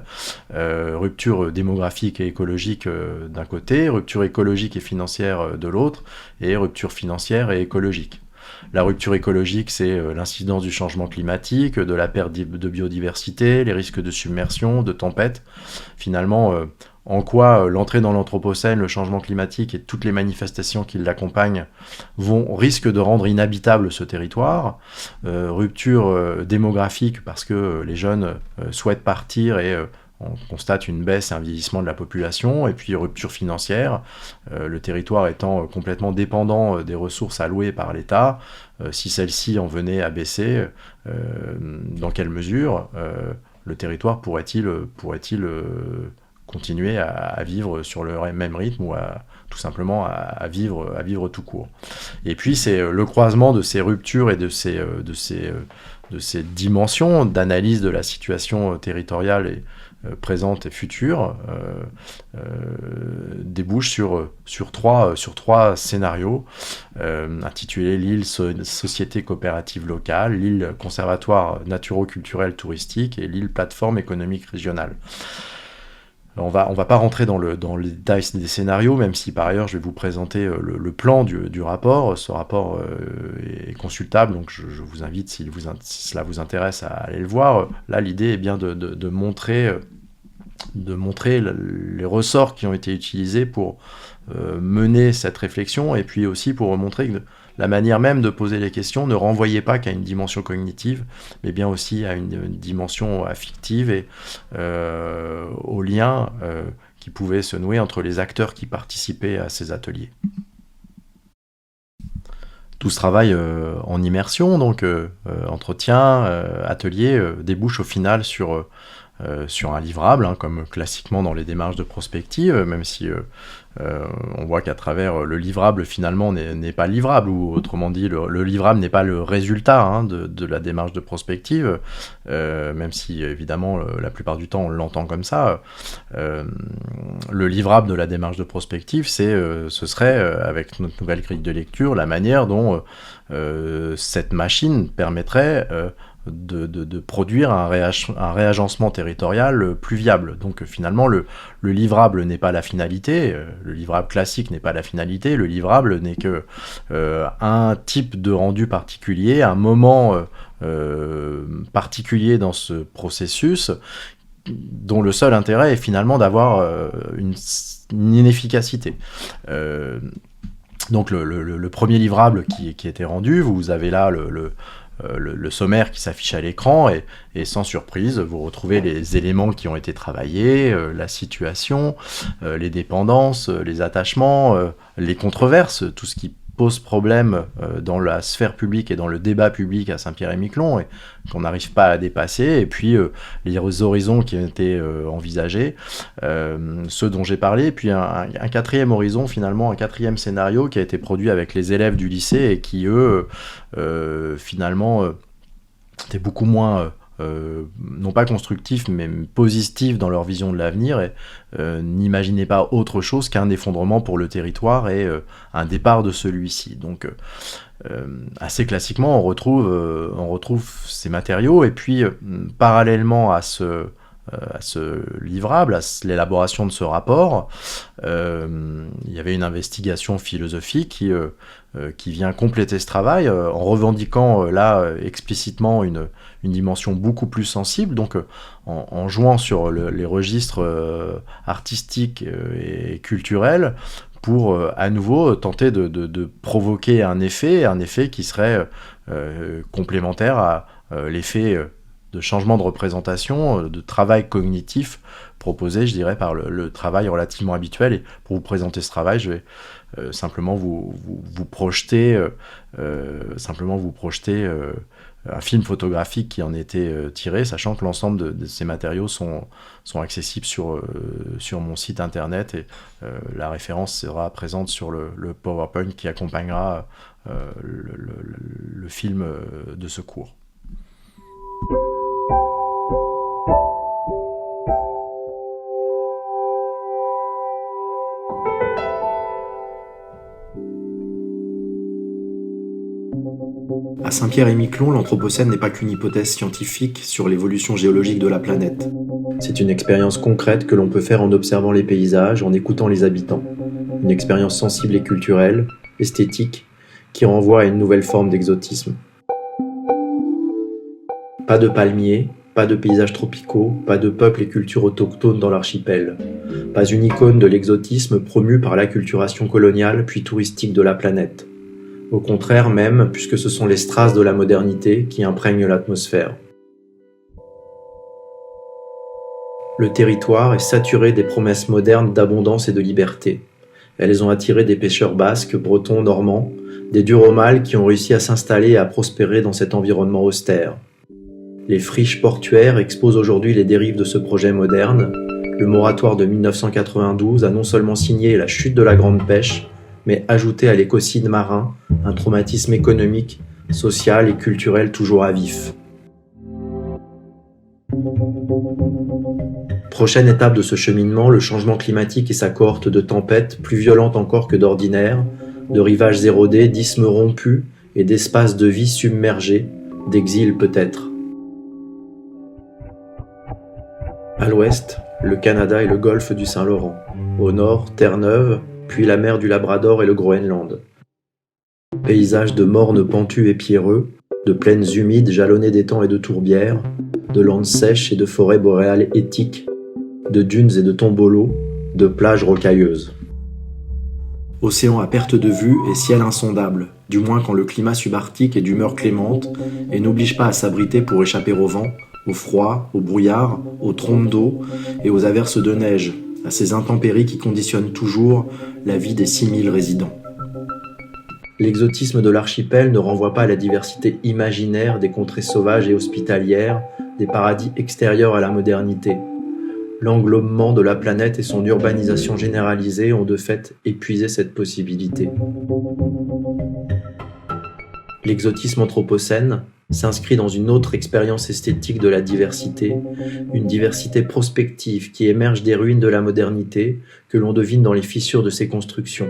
S1: Rupture démographique et écologique d'un côté, rupture écologique et financière de l'autre, et rupture financière et écologique. La rupture écologique, c'est l'incidence du changement climatique, de la perte de biodiversité, les risques de submersion, de tempêtes. Finalement, en quoi l'entrée dans l'Anthropocène, le changement climatique et toutes les manifestations qui l'accompagnent risquent de rendre inhabitable ce territoire. Rupture démographique parce que les jeunes souhaitent partir et on constate une baisse et un vieillissement de la population, et puis rupture financière, le territoire étant complètement dépendant des ressources allouées par l'État. Si celles-ci en venaient à baisser, dans quelle mesure le territoire pourrait-il continuer à vivre sur le même rythme ou tout simplement à vivre tout court. Et puis c'est le croisement de ces ruptures et de ces dimensions d'analyse de la situation territoriale présente et future débouche sur trois scénarios intitulés l'île société coopérative locale, l'île conservatoire naturo-culturel touristique et l'île plateforme économique régionale. On va pas rentrer dans les détails des scénarios, même si par ailleurs je vais vous présenter le plan du rapport. Ce rapport est consultable, donc je vous invite, si cela vous intéresse, à aller le voir. Là, l'idée est bien de montrer les ressorts qui ont été utilisés pour mener cette réflexion, et puis aussi pour montrer que la manière même de poser les questions ne renvoyait pas qu'à une dimension cognitive, mais bien aussi à une dimension affective et aux liens qui pouvaient se nouer entre les acteurs qui participaient à ces ateliers. Tout ce travail en immersion, donc entretien, atelier, débouche au final sur un livrable, hein, comme classiquement dans les démarches de prospective, même si on voit qu'à travers le livrable finalement n'est pas livrable, ou autrement dit le livrable n'est pas le résultat, hein, de la démarche de prospective, même si évidemment la plupart du temps on l'entend comme ça. Le livrable de la démarche de prospective, ce serait, avec notre nouvelle grille de lecture, la manière dont cette machine permettrait de produire un réagencement territorial plus viable. Donc finalement, le livrable n'est pas la finalité, le livrable classique n'est pas la finalité, le livrable n'est que un type de rendu particulier, un moment particulier dans ce processus, dont le seul intérêt est finalement d'avoir une inefficacité. Donc le premier livrable qui était rendu, vous avez là le sommaire qui s'affiche à l'écran, et sans surprise, vous retrouvez les éléments qui ont été travaillés, la situation, les dépendances, les attachements, les controverses, tout ce qui pose problème dans la sphère publique et dans le débat public à Saint-Pierre-et-Miquelon, et qu'on n'arrive pas à dépasser, et puis les horizons qui ont été envisagés, ceux dont j'ai parlé, et puis un quatrième horizon, finalement, un quatrième scénario qui a été produit avec les élèves du lycée, et qui, eux, finalement, étaient beaucoup moins non pas constructifs, mais positifs dans leur vision de l'avenir, et n'imaginaient pas autre chose qu'un effondrement pour le territoire et un départ de celui-ci. Donc assez classiquement, on retrouve ces matériaux, et puis parallèlement à ce livrable, à l'élaboration de ce rapport, il y avait une investigation philosophique qui vient compléter ce travail, en revendiquant là explicitement une dimension beaucoup plus sensible, donc en jouant sur les registres artistiques et culturels, pour à nouveau tenter de provoquer un effet qui serait complémentaire à l'effet de changement de représentation, de travail cognitif proposé, je dirais, par le travail relativement habituel. Et pour vous présenter ce travail, je vais simplement vous projeter un film photographique qui en était tiré, sachant que l'ensemble de ces matériaux sont accessibles sur mon site internet, et la référence sera présente sur le PowerPoint qui accompagnera le film de ce cours.
S2: À Saint-Pierre-et-Miquelon, l'Anthropocène n'est pas qu'une hypothèse scientifique sur l'évolution géologique de la planète. C'est une expérience concrète que l'on peut faire en observant les paysages, en écoutant les habitants. Une expérience sensible et culturelle, esthétique, qui renvoie à une nouvelle forme d'exotisme. Pas de palmiers, pas de paysages tropicaux, pas de peuples et cultures autochtones dans l'archipel. Pas une icône de l'exotisme promue par l'acculturation coloniale puis touristique de la planète. Au contraire même, puisque ce sont les strass de la modernité qui imprègnent l'atmosphère. Le territoire est saturé des promesses modernes d'abondance et de liberté. Elles ont attiré des pêcheurs basques, bretons, normands, des Duromal qui ont réussi à s'installer et à prospérer dans cet environnement austère. Les friches portuaires exposent aujourd'hui les dérives de ce projet moderne. Le moratoire de 1992 a non seulement signé la chute de la grande pêche, mais ajouté à l'écocide marin un traumatisme économique, social et culturel toujours à vif. Prochaine étape de ce cheminement, le changement climatique et sa cohorte de tempêtes, plus violentes encore que d'ordinaire, de rivages érodés, d'isthmes rompus et d'espaces de vie submergés, d'exil peut-être. À l'ouest, le Canada et le golfe du Saint-Laurent. Au nord, Terre-Neuve, puis la mer du Labrador et le Groenland. Paysages de mornes pentus et pierreux, de plaines humides jalonnées d'étangs et de tourbières, de landes sèches et de forêts boréales étiques, de dunes et de tombeaux, de plages rocailleuses. Océan à perte de vue et ciel insondable, du moins quand le climat subarctique est d'humeur clémente et n'oblige pas à s'abriter pour échapper au vent, au froid, au brouillard, aux trompes d'eau et aux averses de neige, à ces intempéries qui conditionnent toujours la vie des 6000 résidents. L'exotisme de l'archipel ne renvoie pas à la diversité imaginaire des contrées sauvages et hospitalières, des paradis extérieurs à la modernité. L'englobement de la planète et son urbanisation généralisée ont de fait épuisé cette possibilité. L'exotisme anthropocène s'inscrit dans une autre expérience esthétique de la diversité, une diversité prospective qui émerge des ruines de la modernité, que l'on devine dans les fissures de ses constructions.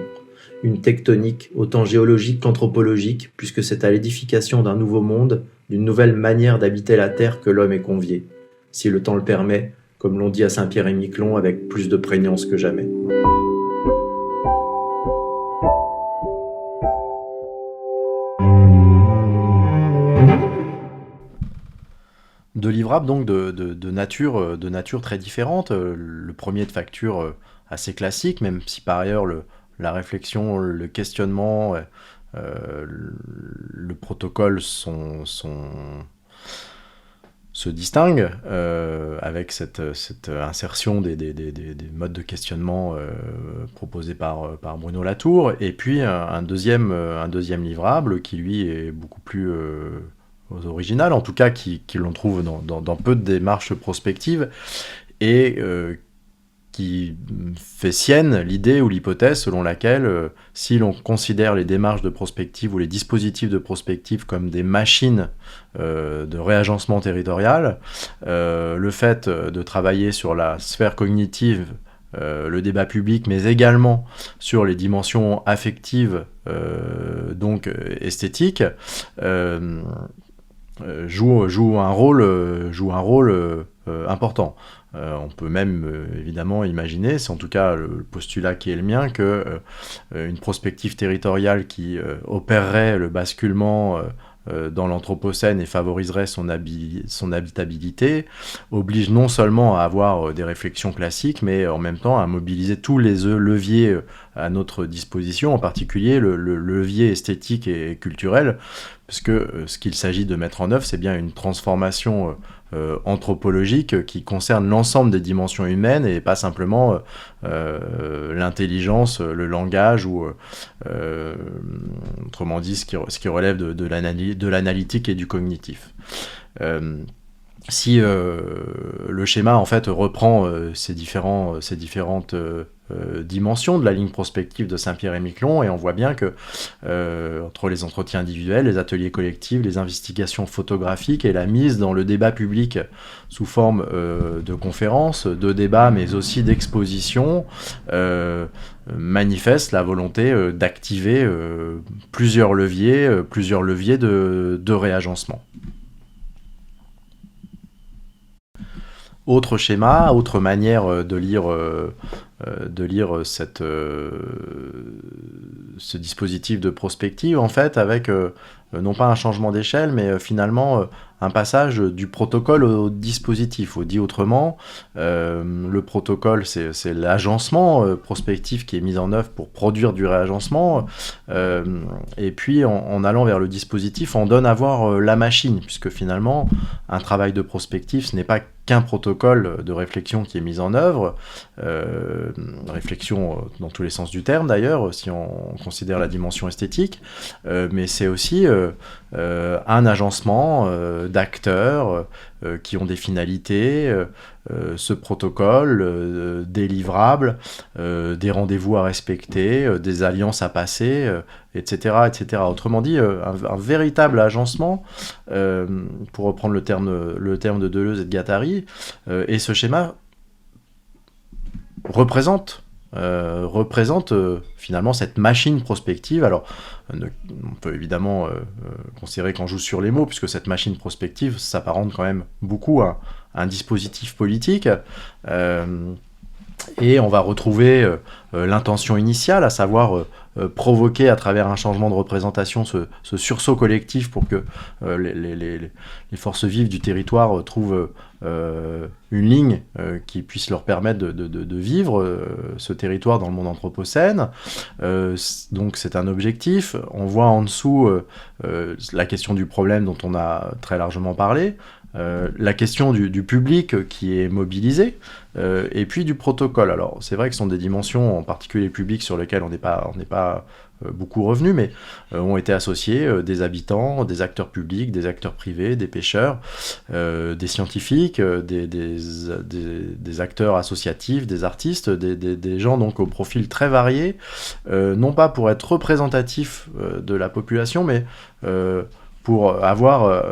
S2: Une tectonique autant géologique qu'anthropologique, puisque c'est à l'édification d'un nouveau monde, d'une nouvelle manière d'habiter la Terre que l'homme est convié. Si le temps le permet, comme l'on dit à Saint-Pierre-et-Miquelon avec plus de prégnance que jamais.
S1: Deux livrables donc de nature très différente. Le premier de facture assez classique, même si par ailleurs la réflexion, le questionnement, le protocole se distinguent avec cette insertion des modes de questionnement proposés par Bruno Latour, et puis un deuxième livrable qui lui est beaucoup plus original, en tout cas qui l'on trouve dans peu de démarches prospectives, et qui fait sienne l'idée ou l'hypothèse selon laquelle si l'on considère les démarches de prospective ou les dispositifs de prospective comme des machines de réagencement territorial, le fait de travailler sur la sphère cognitive, le débat public, mais également sur les dimensions affectives, donc esthétiques, joue un rôle important. On peut même évidemment imaginer, c'est en tout cas le postulat qui est le mien, que une prospective territoriale qui opérerait le basculement dans l'anthropocène et favoriserait son habitabilité oblige non seulement à avoir des réflexions classiques, mais en même temps à mobiliser tous les leviers à notre disposition, en particulier le levier esthétique et culturel, parce que ce qu'il s'agit de mettre en œuvre, c'est bien une transformation anthropologique qui concerne l'ensemble des dimensions humaines et pas simplement l'intelligence, le langage ou autrement dit ce qui relève de l'analytique et du cognitif. Si le schéma en fait reprend ces différentes dimensions de la ligne prospective de Saint-Pierre-et-Miquelon, et on voit bien que entre les entretiens individuels, les ateliers collectifs, les investigations photographiques et la mise dans le débat public sous forme de conférences, de débats, mais aussi d'expositions, manifeste la volonté d'activer plusieurs leviers de réagencement. Autre schéma, autre manière de lire ce dispositif de prospective, en fait, avec non pas un changement d'échelle, mais finalement un passage du protocole au dispositif. Ou dit autrement, le protocole, c'est l'agencement prospectif qui est mis en œuvre pour produire du réagencement, et puis en allant vers le dispositif, on donne à voir la machine, puisque finalement, un travail de prospectif, ce n'est pas qu'un protocole de réflexion qui est mis en œuvre, réflexion dans tous les sens du terme d'ailleurs, si on considère la dimension esthétique, mais c'est aussi un agencement d'acteurs qui ont des finalités, ce protocole, des livrables, des rendez-vous à respecter, des alliances à passer, etc., etc. Autrement dit, un véritable agencement, pour reprendre le terme de Deleuze et de Guattari, et ce schéma représente finalement cette machine prospective. Alors, on peut évidemment considérer qu'on joue sur les mots, puisque cette machine prospective s'apparente quand même beaucoup à un dispositif politique. Et on va retrouver l'intention initiale, à savoir provoquer à travers un changement de représentation ce sursaut collectif pour que les forces vives du territoire trouvent une ligne qui puisse leur permettre de vivre ce territoire dans le monde anthropocène. Donc c'est un objectif. On voit en dessous la question du problème dont on a très largement parlé, la question du public qui est mobilisé, et puis du protocole. Alors c'est vrai que ce sont des dimensions, en particulier publiques, sur lesquelles on n'est pas beaucoup revenu, mais ont été associés des habitants, des acteurs publics, des acteurs privés, des pêcheurs, des scientifiques, des acteurs associatifs, des artistes, des gens donc au profil très varié, non pas pour être représentatifs de la population, mais pour avoir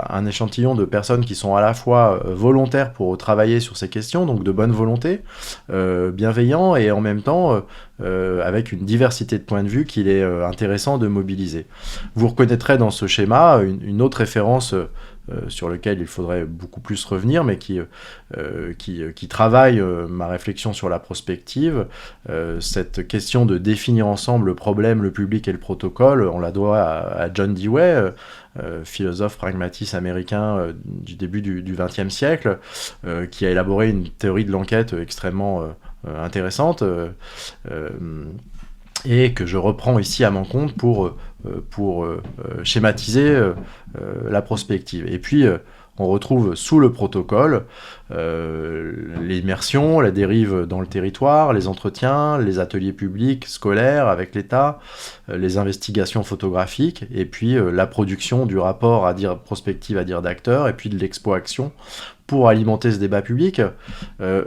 S1: un échantillon de personnes qui sont à la fois volontaires pour travailler sur ces questions, donc de bonne volonté, bienveillants, et en même temps avec une diversité de points de vue qu'il est intéressant de mobiliser. Vous reconnaîtrez dans ce schéma une autre référence sur lequel il faudrait beaucoup plus revenir, mais qui travaille ma réflexion sur la prospective. Cette question de définir ensemble le problème, le public et le protocole, on la doit à John Dewey, philosophe pragmatiste américain du début du XXe siècle, qui a élaboré une théorie de l'enquête extrêmement intéressante, et que je reprends ici à mon compte pour schématiser la prospective. Et puis, on retrouve sous le protocole l'immersion, la dérive dans le territoire, les entretiens, les ateliers publics, scolaires avec l'État, les investigations photographiques, et puis la production du rapport à dire prospective à dire d'acteur, et puis de l'expo-action pour alimenter ce débat public.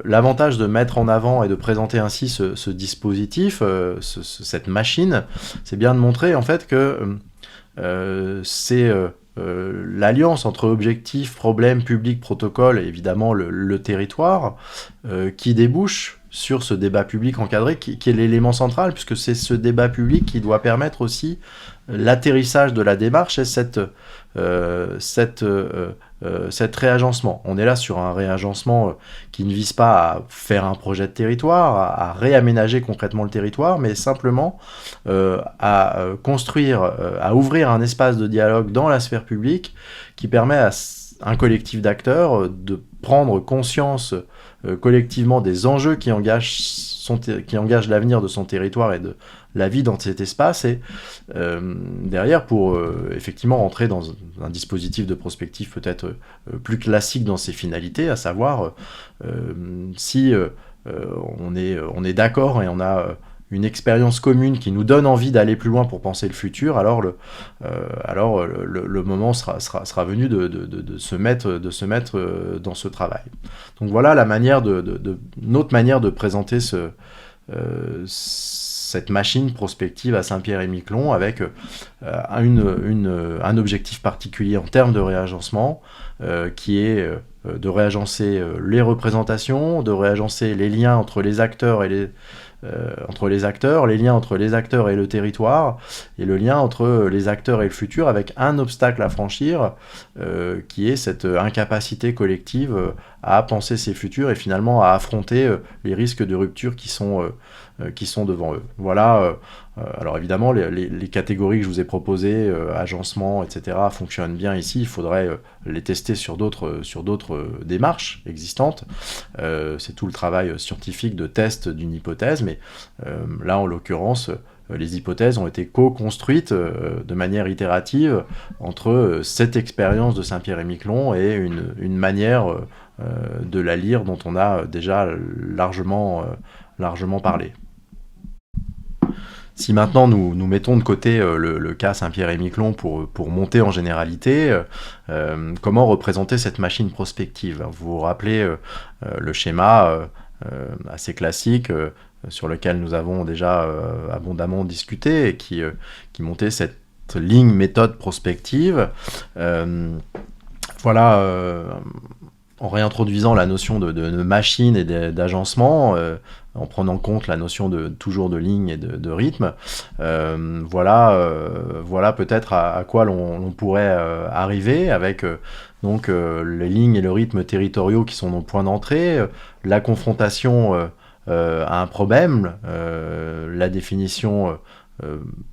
S1: L'avantage de mettre en avant et de présenter ainsi ce dispositif, cette machine, c'est bien de montrer en fait que c'est l'alliance entre objectif, problème, public, protocole et évidemment le territoire qui débouche sur ce débat public encadré qui est l'élément central, puisque c'est ce débat public qui doit permettre aussi l'atterrissage de la démarche et cet réagencement. On est là sur un réagencement qui ne vise pas à faire un projet de territoire, à réaménager concrètement le territoire, mais simplement à construire, à ouvrir un espace de dialogue dans la sphère publique qui permet à un collectif d'acteurs de prendre conscience collectivement des enjeux qui engagent l'avenir de son territoire et de la vie dans cet espace, et derrière pour effectivement rentrer dans un dispositif de prospective peut-être plus classique dans ses finalités, à savoir si on est d'accord et on a une expérience commune qui nous donne envie d'aller plus loin pour penser le futur, alors le moment sera venu de se mettre dans ce travail. Donc voilà notre manière de présenter cette machine prospective à Saint-Pierre-et-Miquelon, avec un objectif particulier en termes de réagencement, qui est de réagencer les représentations, de réagencer les liens entre les acteurs et les liens entre les acteurs et le territoire, et le lien entre les acteurs et le futur, avec un obstacle à franchir, qui est cette incapacité collective à penser ses futurs et finalement à affronter les risques de rupture qui sont devant eux. Voilà. Alors évidemment, les catégories que je vous ai proposées, agencement, etc., fonctionnent bien ici. Il faudrait les tester sur d'autres démarches existantes. C'est tout le travail scientifique de test d'une hypothèse, mais là, en l'occurrence, les hypothèses ont été co-construites de manière itérative entre cette expérience de Saint-Pierre-et-Miquelon et une manière de la lire dont on a déjà largement parlé. Si maintenant nous mettons de côté le cas Saint-Pierre-et-Miquelon pour monter en généralité, comment représenter cette machine prospective? Vous vous rappelez le schéma assez classique sur lequel nous avons déjà abondamment discuté et qui montait cette ligne méthode prospective. En réintroduisant la notion de machine et d'agencement, en prenant en compte la notion toujours de ligne et de rythme, voilà peut-être à quoi l'on pourrait arriver avec les lignes et le rythme territoriaux qui sont nos points d'entrée, la confrontation à un problème, la définition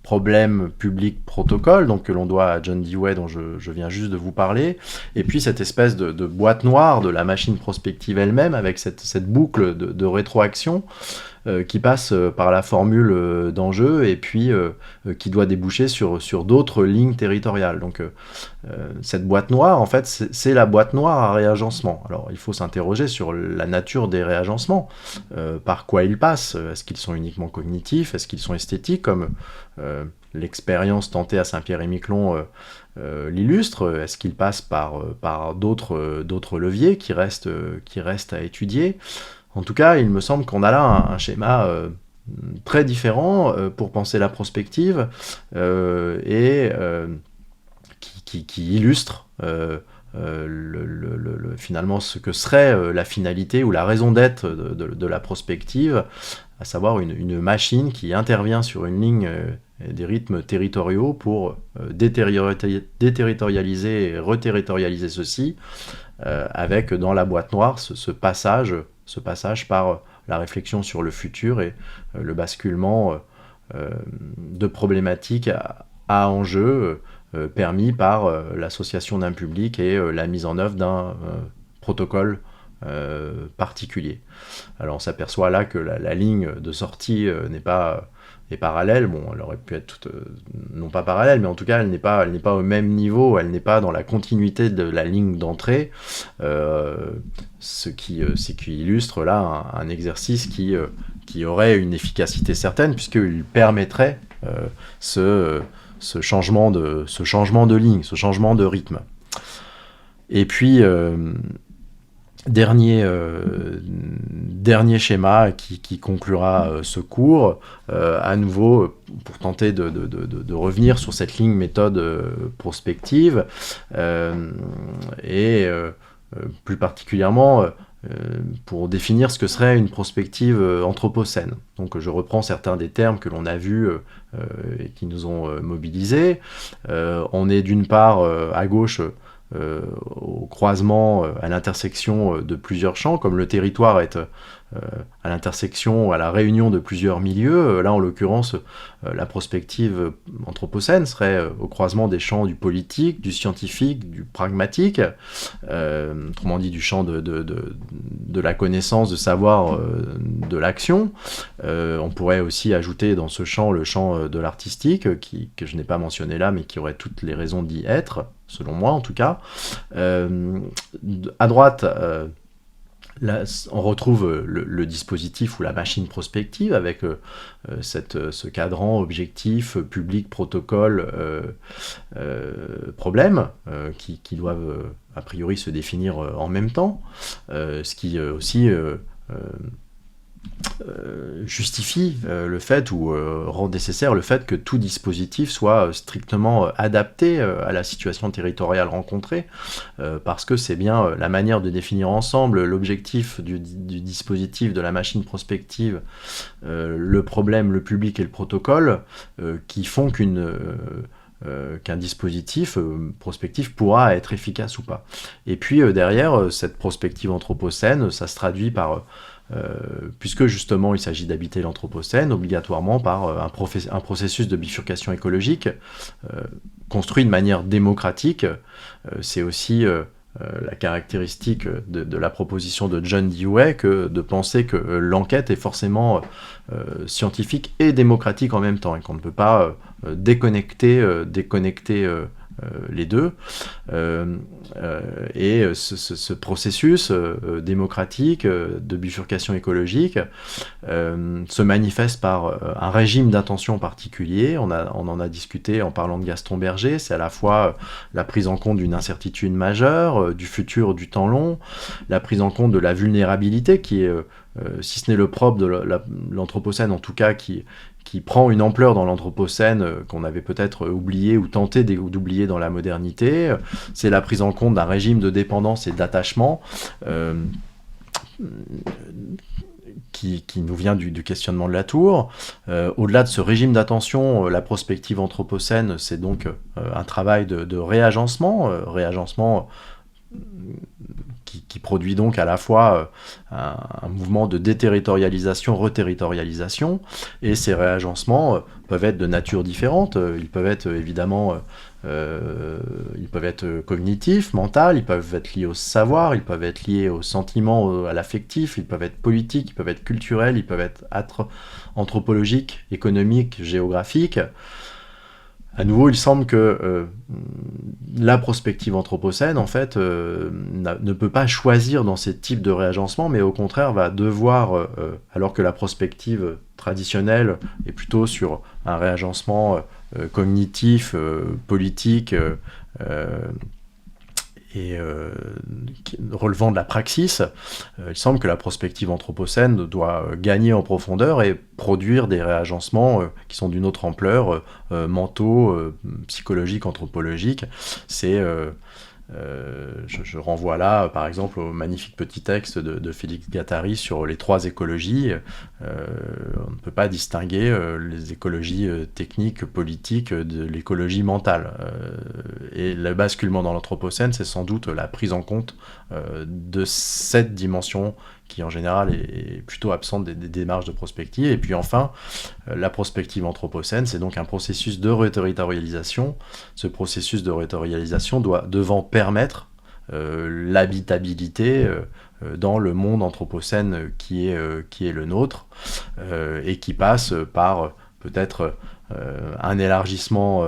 S1: problème public protocole, donc que l'on doit à John Dewey dont je viens juste de vous parler, et puis cette espèce de boîte noire de la machine prospective elle-même avec cette boucle de rétroaction qui passe par la formule d'enjeu et puis qui doit déboucher sur d'autres lignes territoriales. Donc cette boîte noire, en fait, c'est la boîte noire à réagencement. Alors il faut s'interroger sur la nature des réagencements, par quoi ils passent. Est-ce qu'ils sont uniquement cognitifs? Est-ce qu'ils sont esthétiques, comme l'expérience tentée à Saint-Pierre-et-Miquelon l'illustre? Est-ce qu'ils passent par d'autres leviers qui restent à étudier? En tout cas, il me semble qu'on a là un schéma très différent pour penser la prospective et qui illustre finalement ce que serait la finalité ou la raison d'être de la prospective, à savoir une machine qui intervient sur une ligne des rythmes territoriaux pour déterritorialiser et reterritorialiser ceci, avec dans la boîte noire ce passage par la réflexion sur le futur et le basculement de problématiques à enjeux permis par l'association d'un public et la mise en œuvre d'un protocole particulier. Alors on s'aperçoit là que la ligne de sortie est parallèle. Bon, elle aurait pu être non pas parallèle, mais en tout cas elle n'est pas au même niveau, elle n'est pas dans la continuité de la ligne d'entrée, ce qui illustre là un exercice qui aurait une efficacité certaine puisqu'il permettrait ce changement de ligne, ce changement de rythme. Et puis dernier schéma qui conclura ce cours, à nouveau pour tenter de revenir sur cette ligne méthode prospective et plus particulièrement pour définir ce que serait une prospective anthropocène. Donc je reprends certains des termes que l'on a vus et qui nous ont mobilisés. On est d'une part à gauche au croisement, à l'intersection de plusieurs champs, comme le territoire est à l'intersection, à la réunion de plusieurs milieux. Là, en l'occurrence, la prospective anthropocène serait au croisement des champs du politique, du scientifique, du pragmatique, autrement dit du champ de la connaissance, de savoir, de l'action. On pourrait aussi ajouter dans ce champ le champ de l'artistique, que je n'ai pas mentionné là, mais qui aurait toutes les raisons d'y être, selon moi en tout cas. À droite, là, on retrouve le dispositif ou la machine prospective avec ce cadran objectif, public, protocole, problème, qui doivent a priori se définir en même temps, ce qui aussi justifie le fait ou rend nécessaire le fait que tout dispositif soit strictement adapté à la situation territoriale rencontrée, parce que c'est bien la manière de définir ensemble l'objectif du dispositif de la machine prospective, le problème, le public et le protocole qui font qu'un dispositif prospectif pourra être efficace ou pas. Et puis derrière, cette prospective anthropocène, ça se traduit par puisque justement il s'agit d'habiter l'anthropocène, obligatoirement par un processus de bifurcation écologique construit de manière démocratique. C'est aussi la caractéristique de la proposition de John Dewey que de penser que l'enquête est forcément scientifique et démocratique en même temps, et qu'on ne peut pas déconnecter les deux. Et ce processus démocratique de bifurcation écologique se manifeste par un régime d'attention particulier. On en a discuté en parlant de Gaston Berger. C'est à la fois la prise en compte d'une incertitude majeure, du futur du temps long, la prise en compte de la vulnérabilité qui est, si ce n'est le propre de l'Anthropocène, en tout cas qui prend une ampleur dans l'Anthropocène qu'on avait peut-être oublié ou tenté d'oublier dans la modernité. C'est la prise en compte d'un régime de dépendance et d'attachement qui nous vient du questionnement de Latour. Au-delà de ce régime d'attention, la prospective anthropocène, c'est donc un travail de réagencement qui produit donc à la fois un mouvement de déterritorialisation, reterritorialisation, et ces réagencements peuvent être de nature différente. Ils peuvent être évidemment cognitifs, mentaux, ils peuvent être liés au savoir, ils peuvent être liés au sentiment, à l'affectif, ils peuvent être politiques, ils peuvent être culturels, ils peuvent être anthropologiques, économiques, géographiques. À nouveau, il semble que la prospective anthropocène, en fait, ne peut pas choisir dans ces types de réagencement, mais au contraire va devoir, alors que la prospective traditionnelle est plutôt sur un réagencement cognitif, politique, et relevant de la praxis, il semble que la prospective anthropocène doit gagner en profondeur et produire des réagencements qui sont d'une autre ampleur, mentaux, psychologiques, anthropologiques. Je renvoie là, par exemple, au magnifique petit texte de Félix Guattari sur les 3 écologies. On ne peut pas distinguer les écologies techniques, politiques, de l'écologie mentale. Et le basculement dans l'Anthropocène, c'est sans doute la prise en compte de cette dimension qui en général est plutôt absente des démarches de prospective. Et puis enfin, la prospective anthropocène, c'est donc un processus de reterritorialisation. Ce processus de reterritorialisation devant permettre l'habitabilité dans le monde anthropocène qui est le nôtre, et qui passe par peut-être un élargissement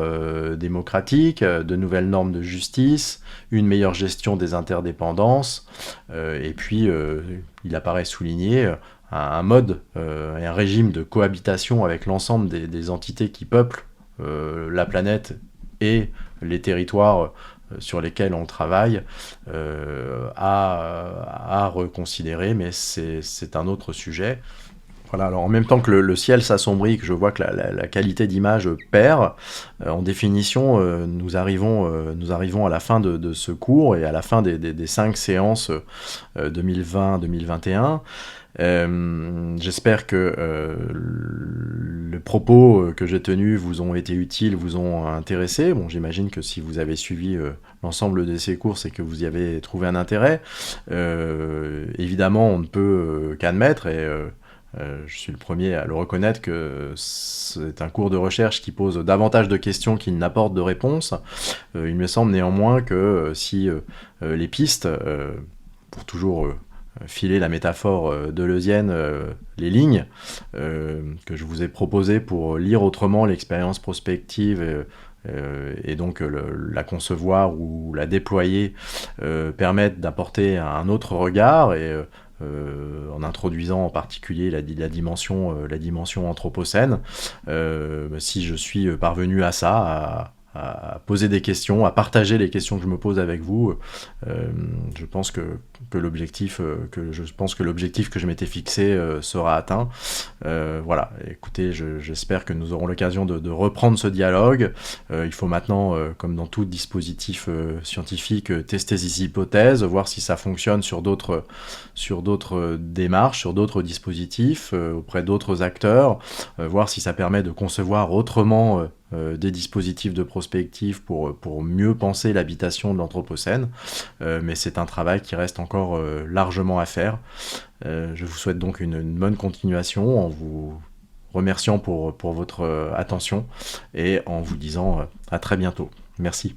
S1: démocratique, de nouvelles normes de justice, une meilleure gestion des interdépendances, et puis il apparaît souligné un mode et un régime de cohabitation avec l'ensemble des entités qui peuplent la planète et les territoires sur lesquels on travaille, à reconsidérer, mais c'est un autre sujet. Voilà, alors en même temps que le ciel s'assombrit, que je vois que la qualité d'image perd, en définition, nous arrivons à la fin de ce cours et à la fin des 5 séances 2020-2021. J'espère que les propos que j'ai tenus vous ont été utiles, vous ont intéressé. Bon, j'imagine que si vous avez suivi l'ensemble de ces cours, c'est que vous y avez trouvé un intérêt. Évidemment, on ne peut qu'admettre, et je suis le premier à le reconnaître, que c'est un cours de recherche qui pose davantage de questions qu'il n'apporte de réponses. Il me semble néanmoins que si les pistes, pour toujours filer la métaphore deleuzienne, les lignes que je vous ai proposées pour lire autrement l'expérience prospective et donc la concevoir ou la déployer, permettent d'apporter un autre regard, et en introduisant en particulier la dimension anthropocène. Si je suis parvenu à ça, à poser des questions, à partager les questions que je me pose avec vous, je pense que l'objectif que je m'étais fixé sera atteint. Voilà, écoutez, j'espère que nous aurons l'occasion de reprendre ce dialogue. Il faut maintenant, comme dans tout dispositif scientifique, tester ces hypothèses, voir si ça fonctionne sur d'autres démarches, sur d'autres dispositifs, auprès d'autres acteurs, voir si ça permet de concevoir autrement des dispositifs de prospective pour mieux penser l'habitation de l'Anthropocène, mais c'est un travail qui reste encore largement à faire. Je vous souhaite donc une bonne continuation, en vous remerciant pour votre attention, et en vous disant à très bientôt. Merci.